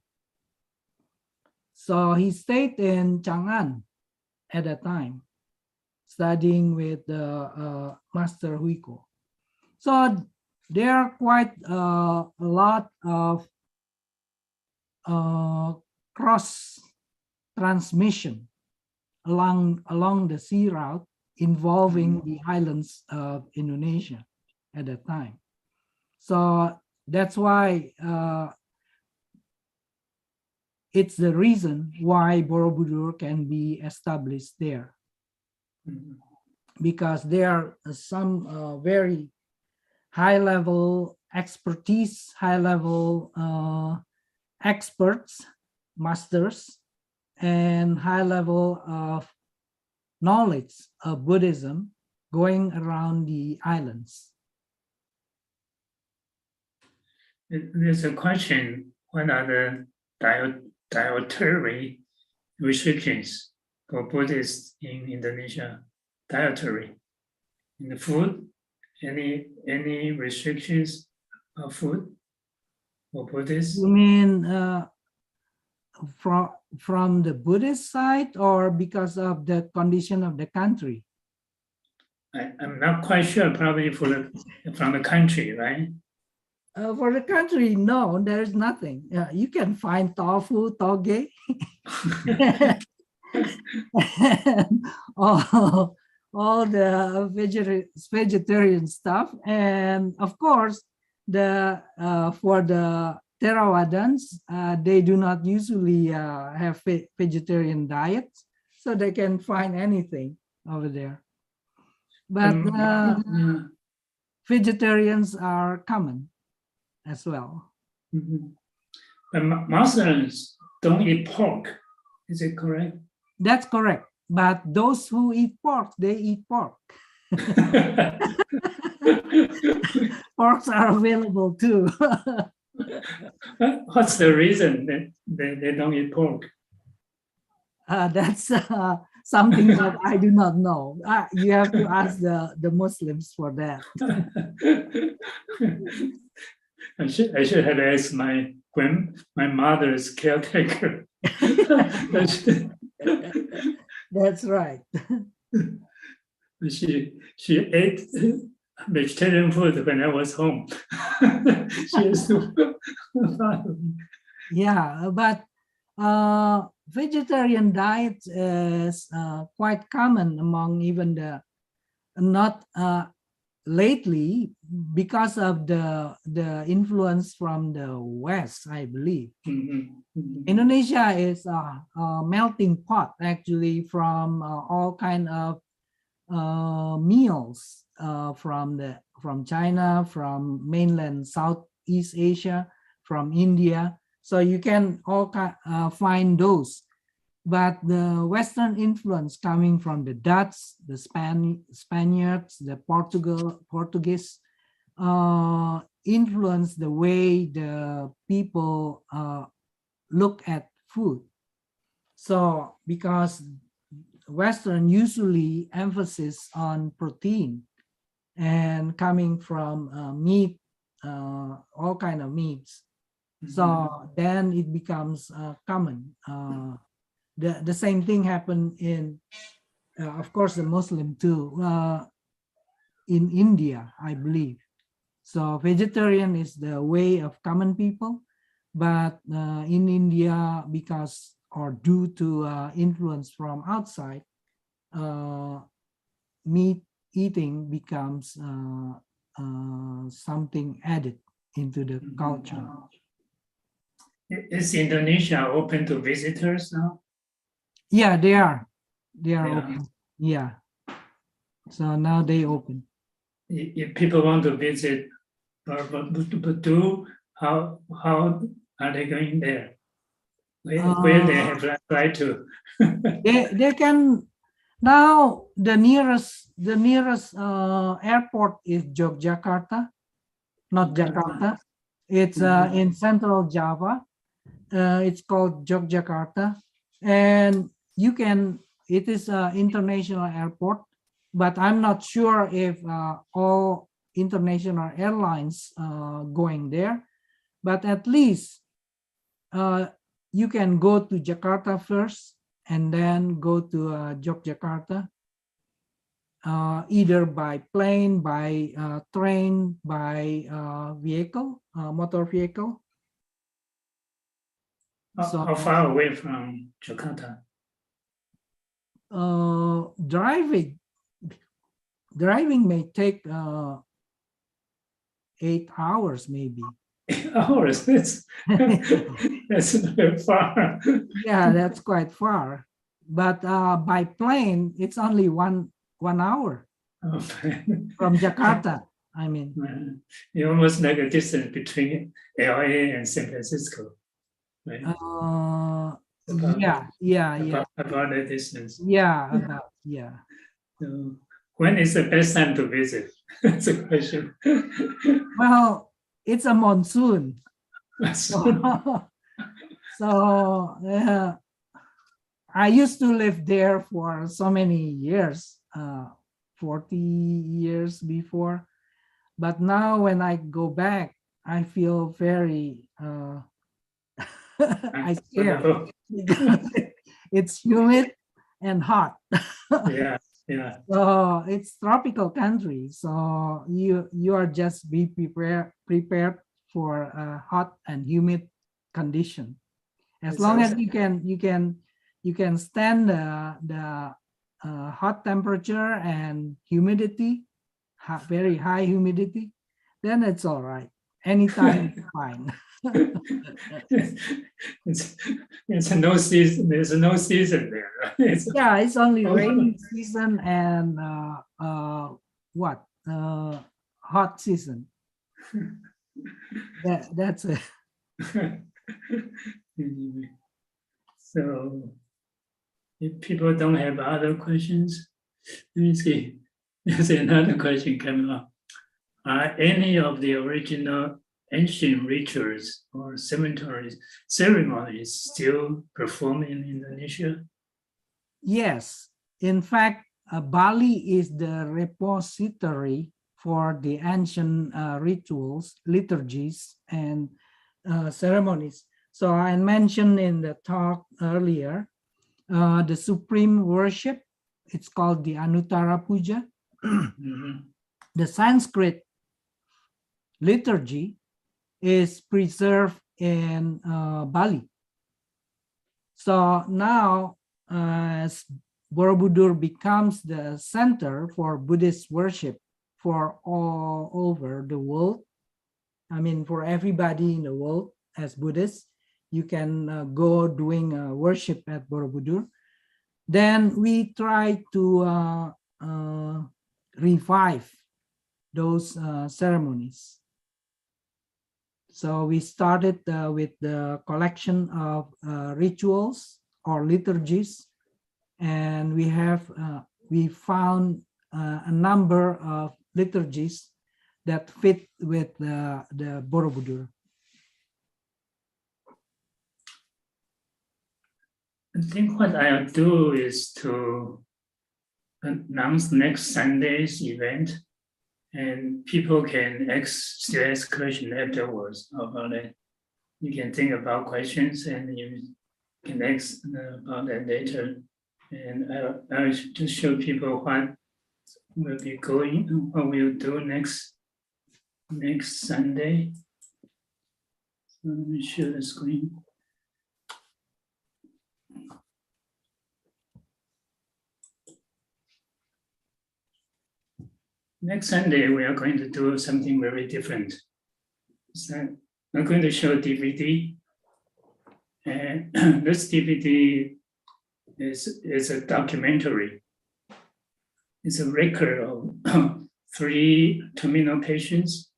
So he stayed in Chang'an at that time, studying with the Master Huiko. So there are quite a lot of cross transmission along the sea route involving the islands of Indonesia at that time. So that's why it's the reason why Borobudur can be established there, because there are some very high-level expertise, high-level experts, masters, and high level of knowledge of Buddhism going around the islands. There's a question, what are the dietary restrictions for Buddhists in Indonesia? Dietary, in the food, any restrictions of food for Buddhists? You mean from the Buddhist side or because of the condition of the country? I'm not quite sure, probably from the country, right? For the country, no, there's nothing. You can find tofu, toge, all the vegetarian stuff, and of course, for the Theravadans, they do not usually have vegetarian diets, so they can find anything over there. But vegetarians are common as well. Mm-hmm. But Muslims don't eat pork, is it correct? That's correct. But those who eat pork, they eat pork. Porks are available too. What's the reason that they don't eat pork? That's something that I do not know. You have to ask the Muslims for that. I should have asked my mother's caretaker. That's right. She ate vegetarian food when I was home. She used to follow me. Yeah, but vegetarian diet is quite common among even the not lately because of the influence from the West, I believe. Indonesia is a melting pot actually from all kind of meals from China, from mainland Southeast Asia, from India. So you can all find those. But the Western influence coming from the Dutch, the Spaniards, the Portuguese influence the way the people look at food. So because Western usually emphasis on protein and coming from meat, all kind of meats. So then it becomes common. The same thing happened in, of course, the Muslim too, in India, I believe. So vegetarian is the way of common people, but in India, because or due to influence from outside, meat eating becomes something added into the culture. Is Indonesia open to visitors now? Yeah, they are. They are open. Yeah. So now they open. If people want to visit Borobudor, how are they going there? Where they have right to? They can now the nearest airport is Yogyakarta, not Jakarta. It's in central Java. It's called Yogyakarta, and you can. It is an international airport, but I'm not sure if all international airlines going there. But at least you can go to Jakarta first and then go to Yogyakarta, either by plane, by train, by vehicle, motor vehicle. How far away from Jakarta? Driving may take 8 hours, maybe. 8 hours? That's very far. Yeah, that's quite far. But by plane, it's only one hour from Jakarta. I mean, it's almost like a distance between LA and San Francisco, right? About that distance. Yeah. So when is the best time to visit? That's a question. Well, it's a monsoon. So I used to live there for so many years, 40 years before. But now when I go back, I feel very I scared because it's humid and hot. Yeah. So it's tropical country. So you are just be prepared for a hot and humid condition. As long as you can stand the hot temperature and humidity, very high humidity, then it's all right. Anytime it's fine. It's no season. There's no season there. Right? Yeah, it's only rainy season and hot season. That's it. Anyway, so if people don't have other questions, let me see. There's another question coming up. Are any of the original ancient rituals or cemeteries ceremonies still performed in Indonesia? Yes, in fact, Bali is the repository for the ancient rituals, liturgies, and ceremonies. So I mentioned in the talk earlier, the supreme worship, it's called the Anuttara Puja. The Sanskrit liturgy is preserved in Bali. So now, as Borobudur becomes the center for Buddhist worship for all over the world, I mean, for everybody in the world as Buddhists, you can go doing worship at Borobudur. Then we try to revive those ceremonies. So we started with the collection of rituals or liturgies, and we found a number of liturgies that fit with the Borobudur. I think what I'll do is to announce next Sunday's event, and people can still ask questions afterwards about it. You can think about questions and you can ask about that later. And I'll just show people what will be going, what we'll do next Sunday. So let me share the screen. Next Sunday, we are going to do something very different. So I'm going to show a DVD. And this DVD is a documentary. It's a record of 3 terminal patients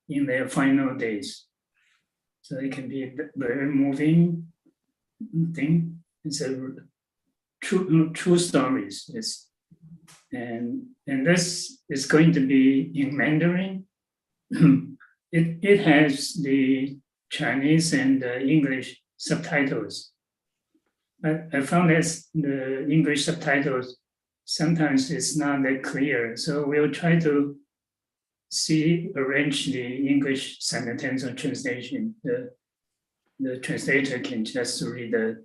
in their final days. So it can be a very moving thing. It's a true stories. And this is going to be in Mandarin. It has the Chinese and the English subtitles. I found that the English subtitles sometimes it's not that clear. So we'll try to arrange the English simultaneous translation. The translator can just read the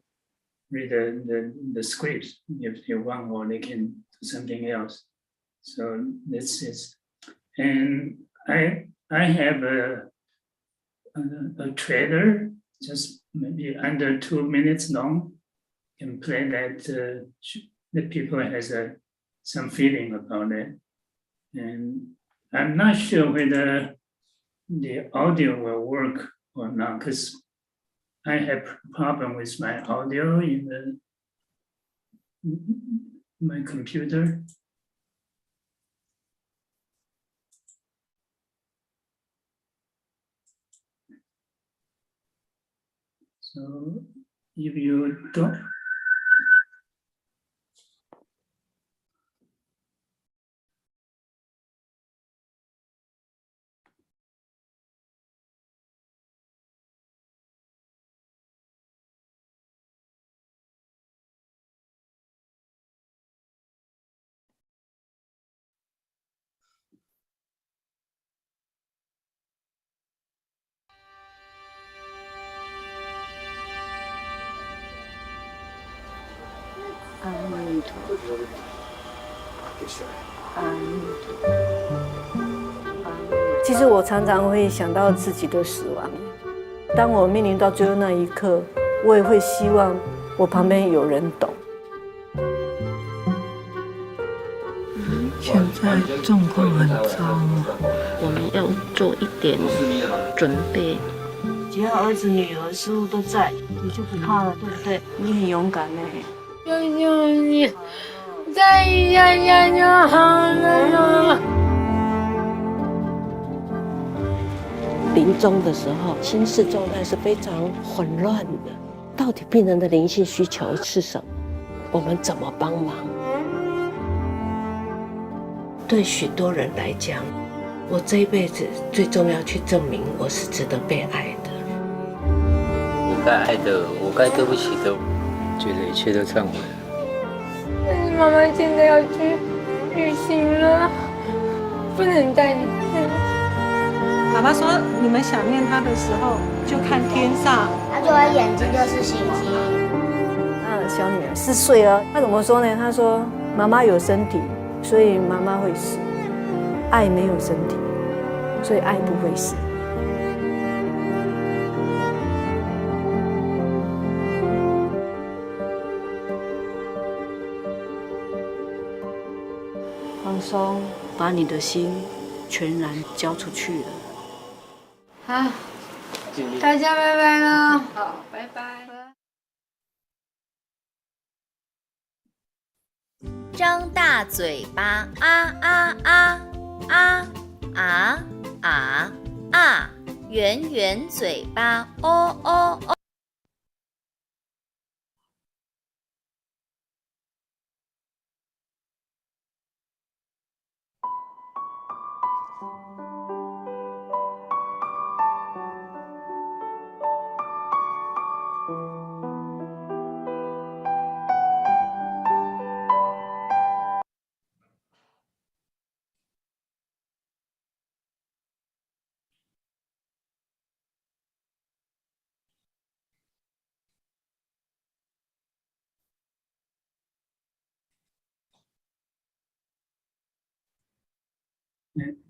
script if they want, or they can do something else. So this is, and I have a trailer, just maybe under 2 minutes long, can play that the people has some feeling about it. And I'm not sure whether the audio will work or not, because I have problem with my audio in my computer. So if you don't,其实我常常会想到自己的死亡。当我面临到最后那一刻，我也会希望我旁边有人懂。现在状况很糟，我们要做一点准备。只要儿子女儿师傅都在，你就不怕了，对不对？你很勇敢呢。你再一下下就好了。临终的时候，心事状态是非常混乱的。到底病人的灵性需求是什么？我们怎么帮忙？对许多人来讲，我这一辈子最重要去证明我是值得被爱的。我该爱的，我该对不起的，觉得一切都忏悔了。但是妈妈现在要去旅行了，不能带你去。爸爸说，你们想念他的时候，就看天上，他就会眼睛就是星星。小女儿4岁了，她怎么说呢？她说妈妈有身体，所以妈妈会死；爱没有身体，所以爱不会死。放松，把你的心全然交出去了。好，大家拜拜了。好，拜拜。张大嘴巴啊啊啊啊啊啊啊，圆圆嘴巴哦哦哦。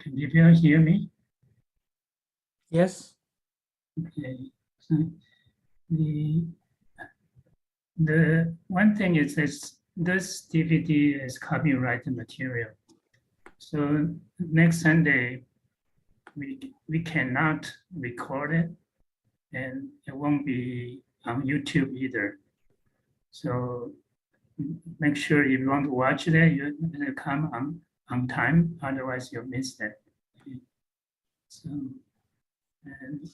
Can you hear me? Yes. Okay. So the one thing is this DVD is copyrighted material. So next Sunday, we cannot record it, and it won't be on YouTube either. So make sure if you want to watch it, you come on time, otherwise you'll miss it. So and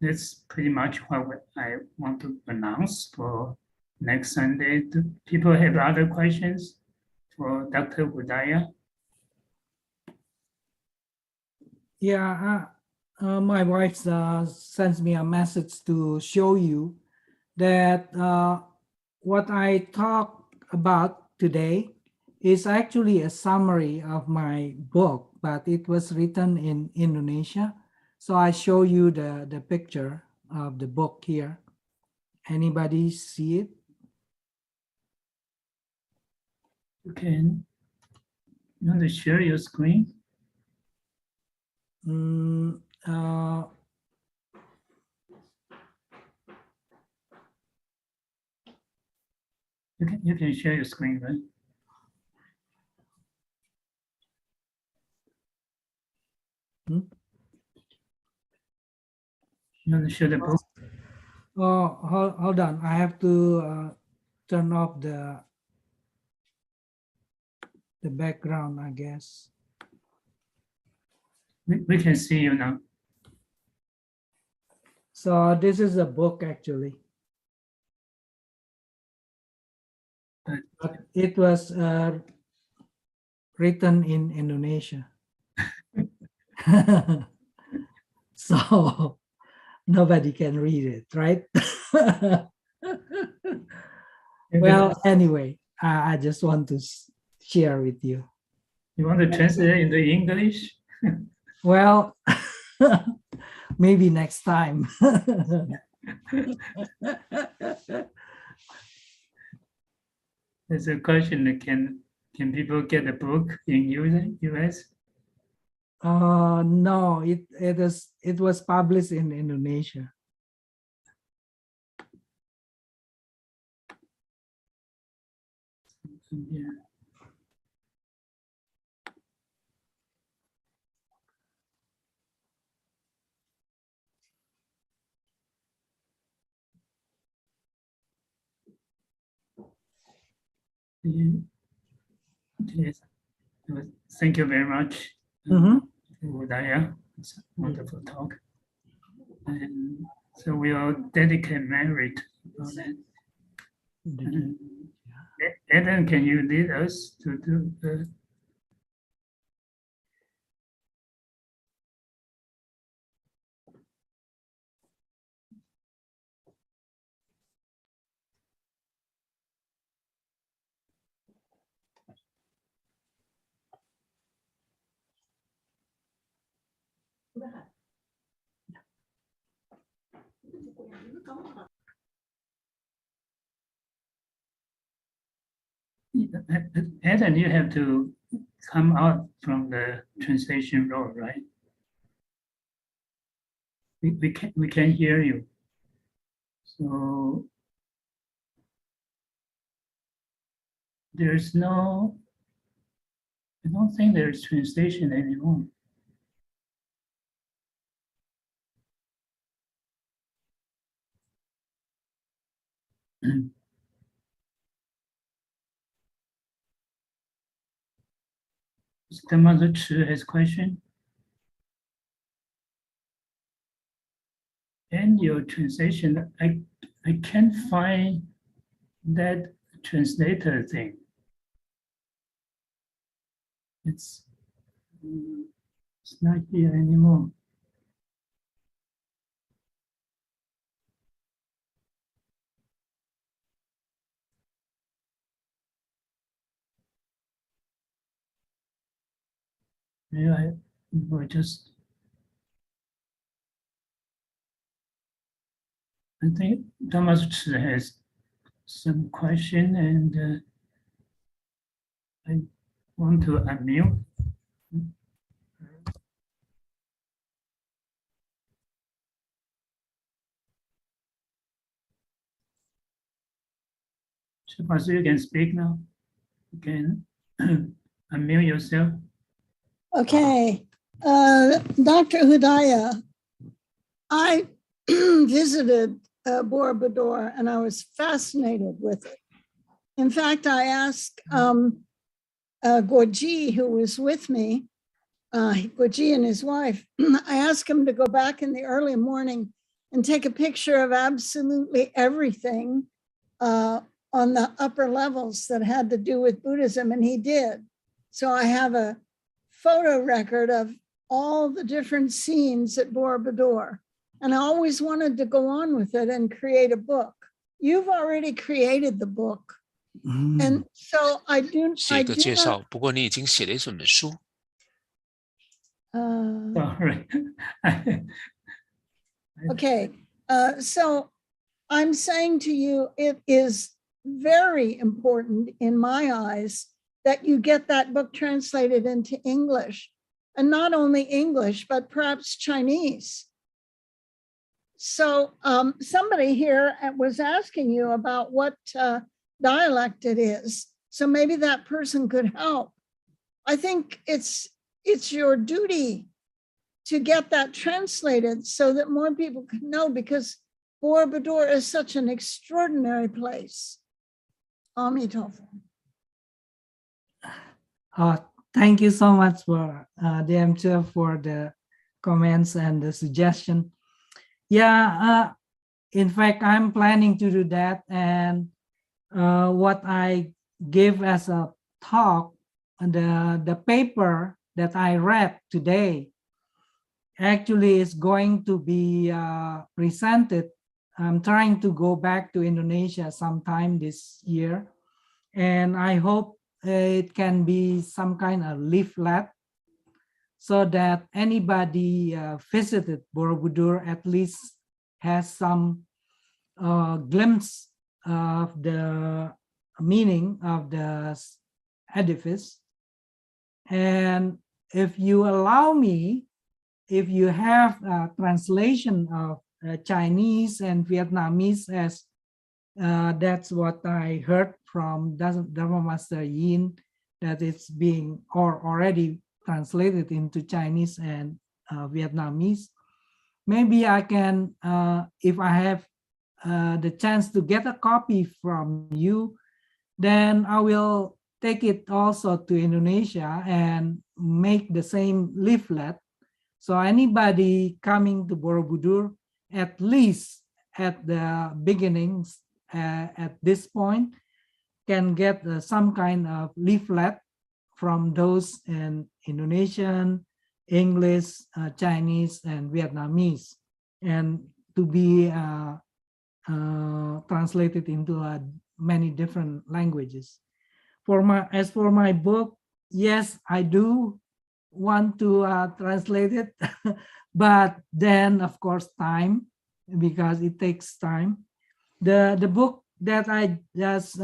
that's pretty much what I want to announce for next Sunday. Do people have other questions for Dr. Hudaya? Yeah, my wife sends me a message to show you that what I talk about today is actually a summary of my book, but it was written in Indonesia. So I show you the picture of the book here. Anybody see it? Okay. You want to share your screen? You can share your screen, right? You want to share the book? Oh, hold on. I have to turn off the background, I guess. We can see you now. So this is a book actually. But it was written in Indonesia. So nobody can read it, right? Well, anyway, I just want to share with you. You want to translate it into English? Well, maybe next time. There's a question, can people get a book in US? No, it was published in Indonesia. Yeah. Yes. Thank you very much, Hudaya. It's a wonderful talk. And so we'll dedicate merit on it. Eden, can you lead us to do the Adam, you have to come out from the translation role, right? We can't hear you. So there's no, I don't think there's translation anymore. The mother has question. And your translation, I can't find that translator thing. It's not here anymore. Yeah, I will just. I think Thomas has some question, and I want to unmute. Thomas, you can speak now. You can unmute yourself. Okay, Dr. Hudaya, I visited Borobudor and I was fascinated with it. In fact, I asked Gorji, who was with me, Gorji and his wife, I asked him to go back in the early morning and take a picture of absolutely everything on the upper levels that had to do with Buddhism, and he did. So I have a photo record of all the different scenes at Borobudor. And I always wanted to go on with it and create a book. You've already created the book. And so I do not, 不过你已经写了一本书。Sorry. Okay, so I'm saying to you, it is very important in my eyes that you get that book translated into English, and not only English, but perhaps Chinese. So somebody here was asking you about what dialect it is. So maybe that person could help. I think it's your duty to get that translated so that more people can know, because Borobudor is such an extraordinary place. Amitofo. Thank you so much for the amateur for the comments and the suggestion. Yeah, in fact, I'm planning to do that. And what I give as a talk, the paper that I read today actually is going to be presented. I'm trying to go back to Indonesia sometime this year. And I hope it can be some kind of leaflet so that anybody visited Borobudur at least has some glimpse of the meaning of the edifice. And if you allow me, if you have a translation of Chinese and Vietnamese, as that's what I heard from Dharma Master Yin, that it's being already translated into Chinese and Vietnamese. Maybe I can, if I have the chance to get a copy from you, then I will take it also to Indonesia and make the same leaflet. So anybody coming to Borobudur, at least at the beginnings, at this point, can get some kind of leaflet from those in Indonesian, English, Chinese, and Vietnamese, and to be translated into many different languages. As for my book, yes, I do want to translate it, But then, of course, time, because it takes time. The book that I just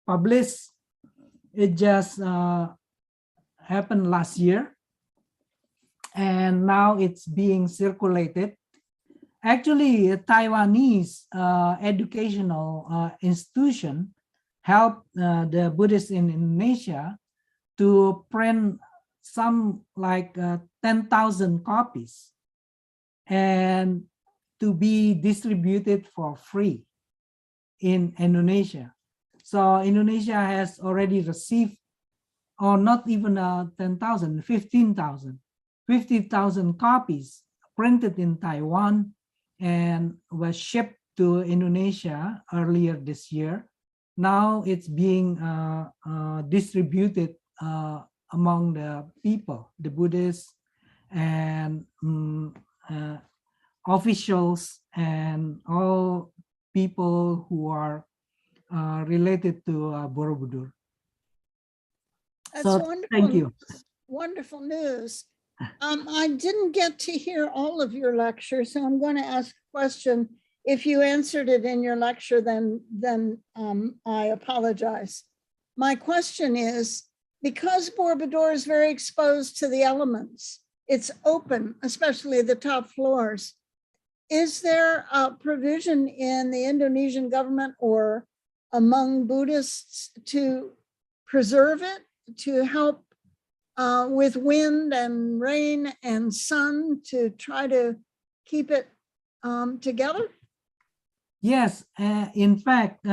published, it just happened last year, and now it's being circulated. Actually, a Taiwanese educational institution helped the Buddhists in Indonesia to print some like 10,000 copies and to be distributed for free in Indonesia. So Indonesia has already received, or not even 10,000, 15,000, 50,000 copies printed in Taiwan and was shipped to Indonesia earlier this year. Now it's being distributed among the people, the Buddhists and officials and all people who are related to Borobudur. That's So, wonderful. thank you. Wonderful news. I didn't get to hear all of your lecture, so I'm going to ask a question. If you answered it in your lecture, then I apologize. My question is, because Borobudur is very exposed to the elements, it's open, especially the top floors. Is there a provision in the Indonesian government or among Buddhists to preserve it, to help with wind and rain and sun to try to keep it together? Yes, in fact,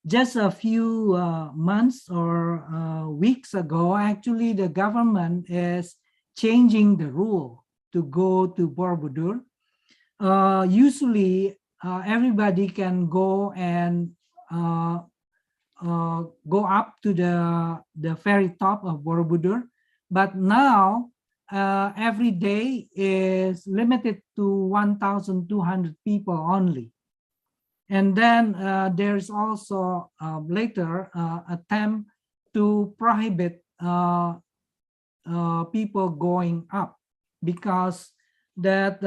just a few months or weeks ago, actually the government is changing the rule to go to Borobudur. Usually everybody can go and go up to the very top of Borobudur, but now every day is limited to 1,200 people only. And then there's also later attempt to prohibit people going up, because that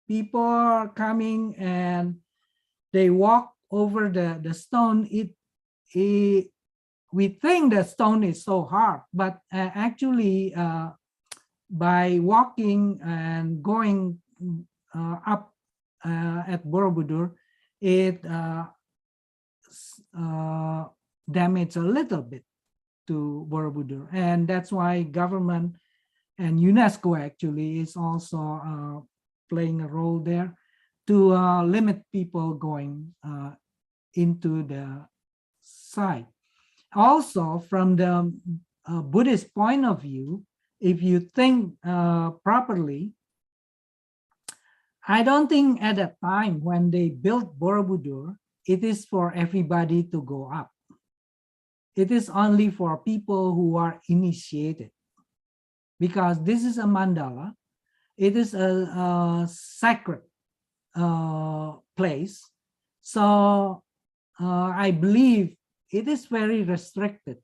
people are coming and they walk over the stone. We think the stone is so hard, but actually by walking and going up at Borobudur, it damaged a little bit to Borobudur, and that's why government and UNESCO actually is also playing a role there to limit people going into the site. Also, from the Buddhist point of view, if you think properly, I don't think at that time when they built Borobudur, it is for everybody to go up. It is only for people who are initiated, because this is a mandala. It is a sacred place. So I believe it is very restricted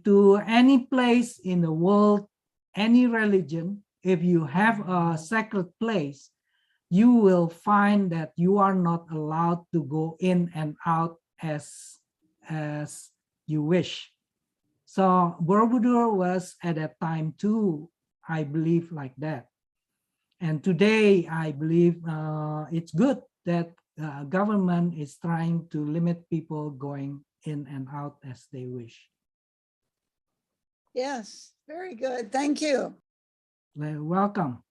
to any place in the world, any religion. If you have a sacred place, you will find that you are not allowed to go in and out as you wish. So Borobudur was at that time too, I believe, like that. And today, I believe it's good that government is trying to limit people going in and out as they wish. Yes, very good. Thank you. Welcome.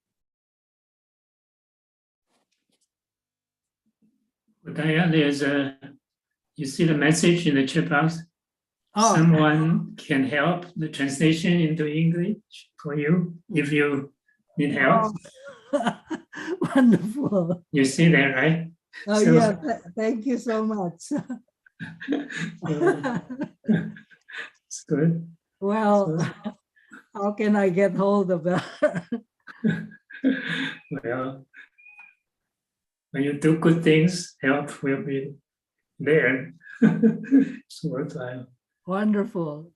Hudaya, there's you see the message in the chat box? Oh. Someone can help the translation into English for you if you need help. Oh. Wonderful. You see that, right? Oh, So, yeah, thank you so much. It's good. Well, how can I get hold of that? Well, when you do good things, help will be there. It's worthwhile. Wonderful.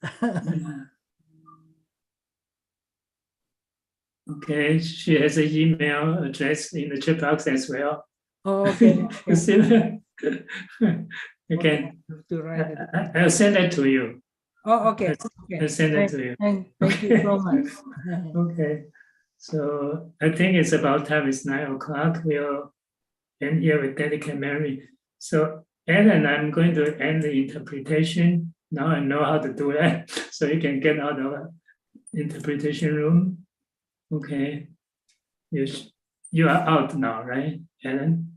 Okay, she has an email address in the chat box as well. Oh, okay. You see that? Okay, To write it. I'll send that to you. Oh, okay. I'll send it to you. Thank you so much. Okay, so I think it's about time. It's 9 o'clock. We'll end here with Dedicate Mary. So Ellen, I'm going to end the interpretation. Now I know how to do that. So you can get out of the interpretation room. Okay. You are out now, right, Ellen?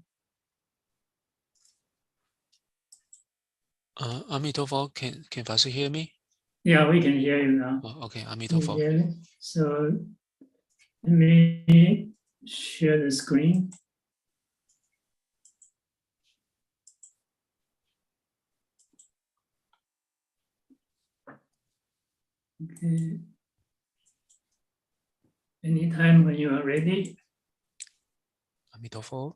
Amitabha, can Pastor hear me? Yeah, we can hear you now. Oh, okay, Amitabha. So let me share the screen. Okay. Anytime when you are ready. Amitabha.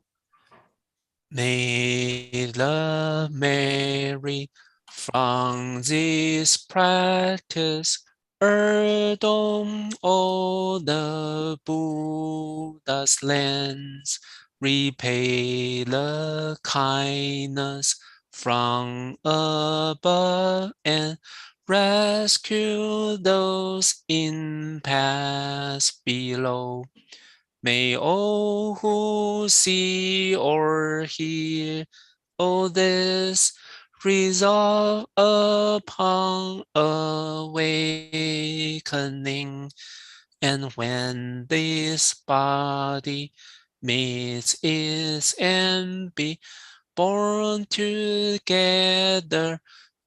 May love Mary from this practice adorn all the Buddha's lands, repay the kindness from above, and rescue those in paths below. May all who see or hear all this resolve upon awakening, and when this body meets its end, be born together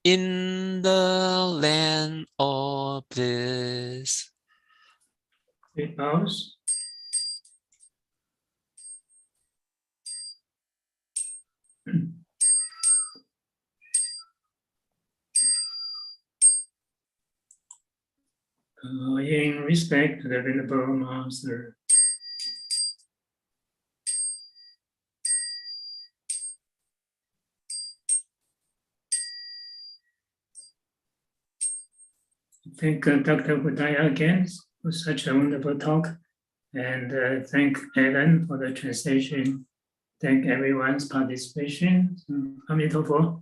in the land of bliss. It pause. In respect to the Venerable Master. Thank Dr. Hudaya again for such a wonderful talk. And thank Ellen for the translation. Thank everyone's participation. Amitabha.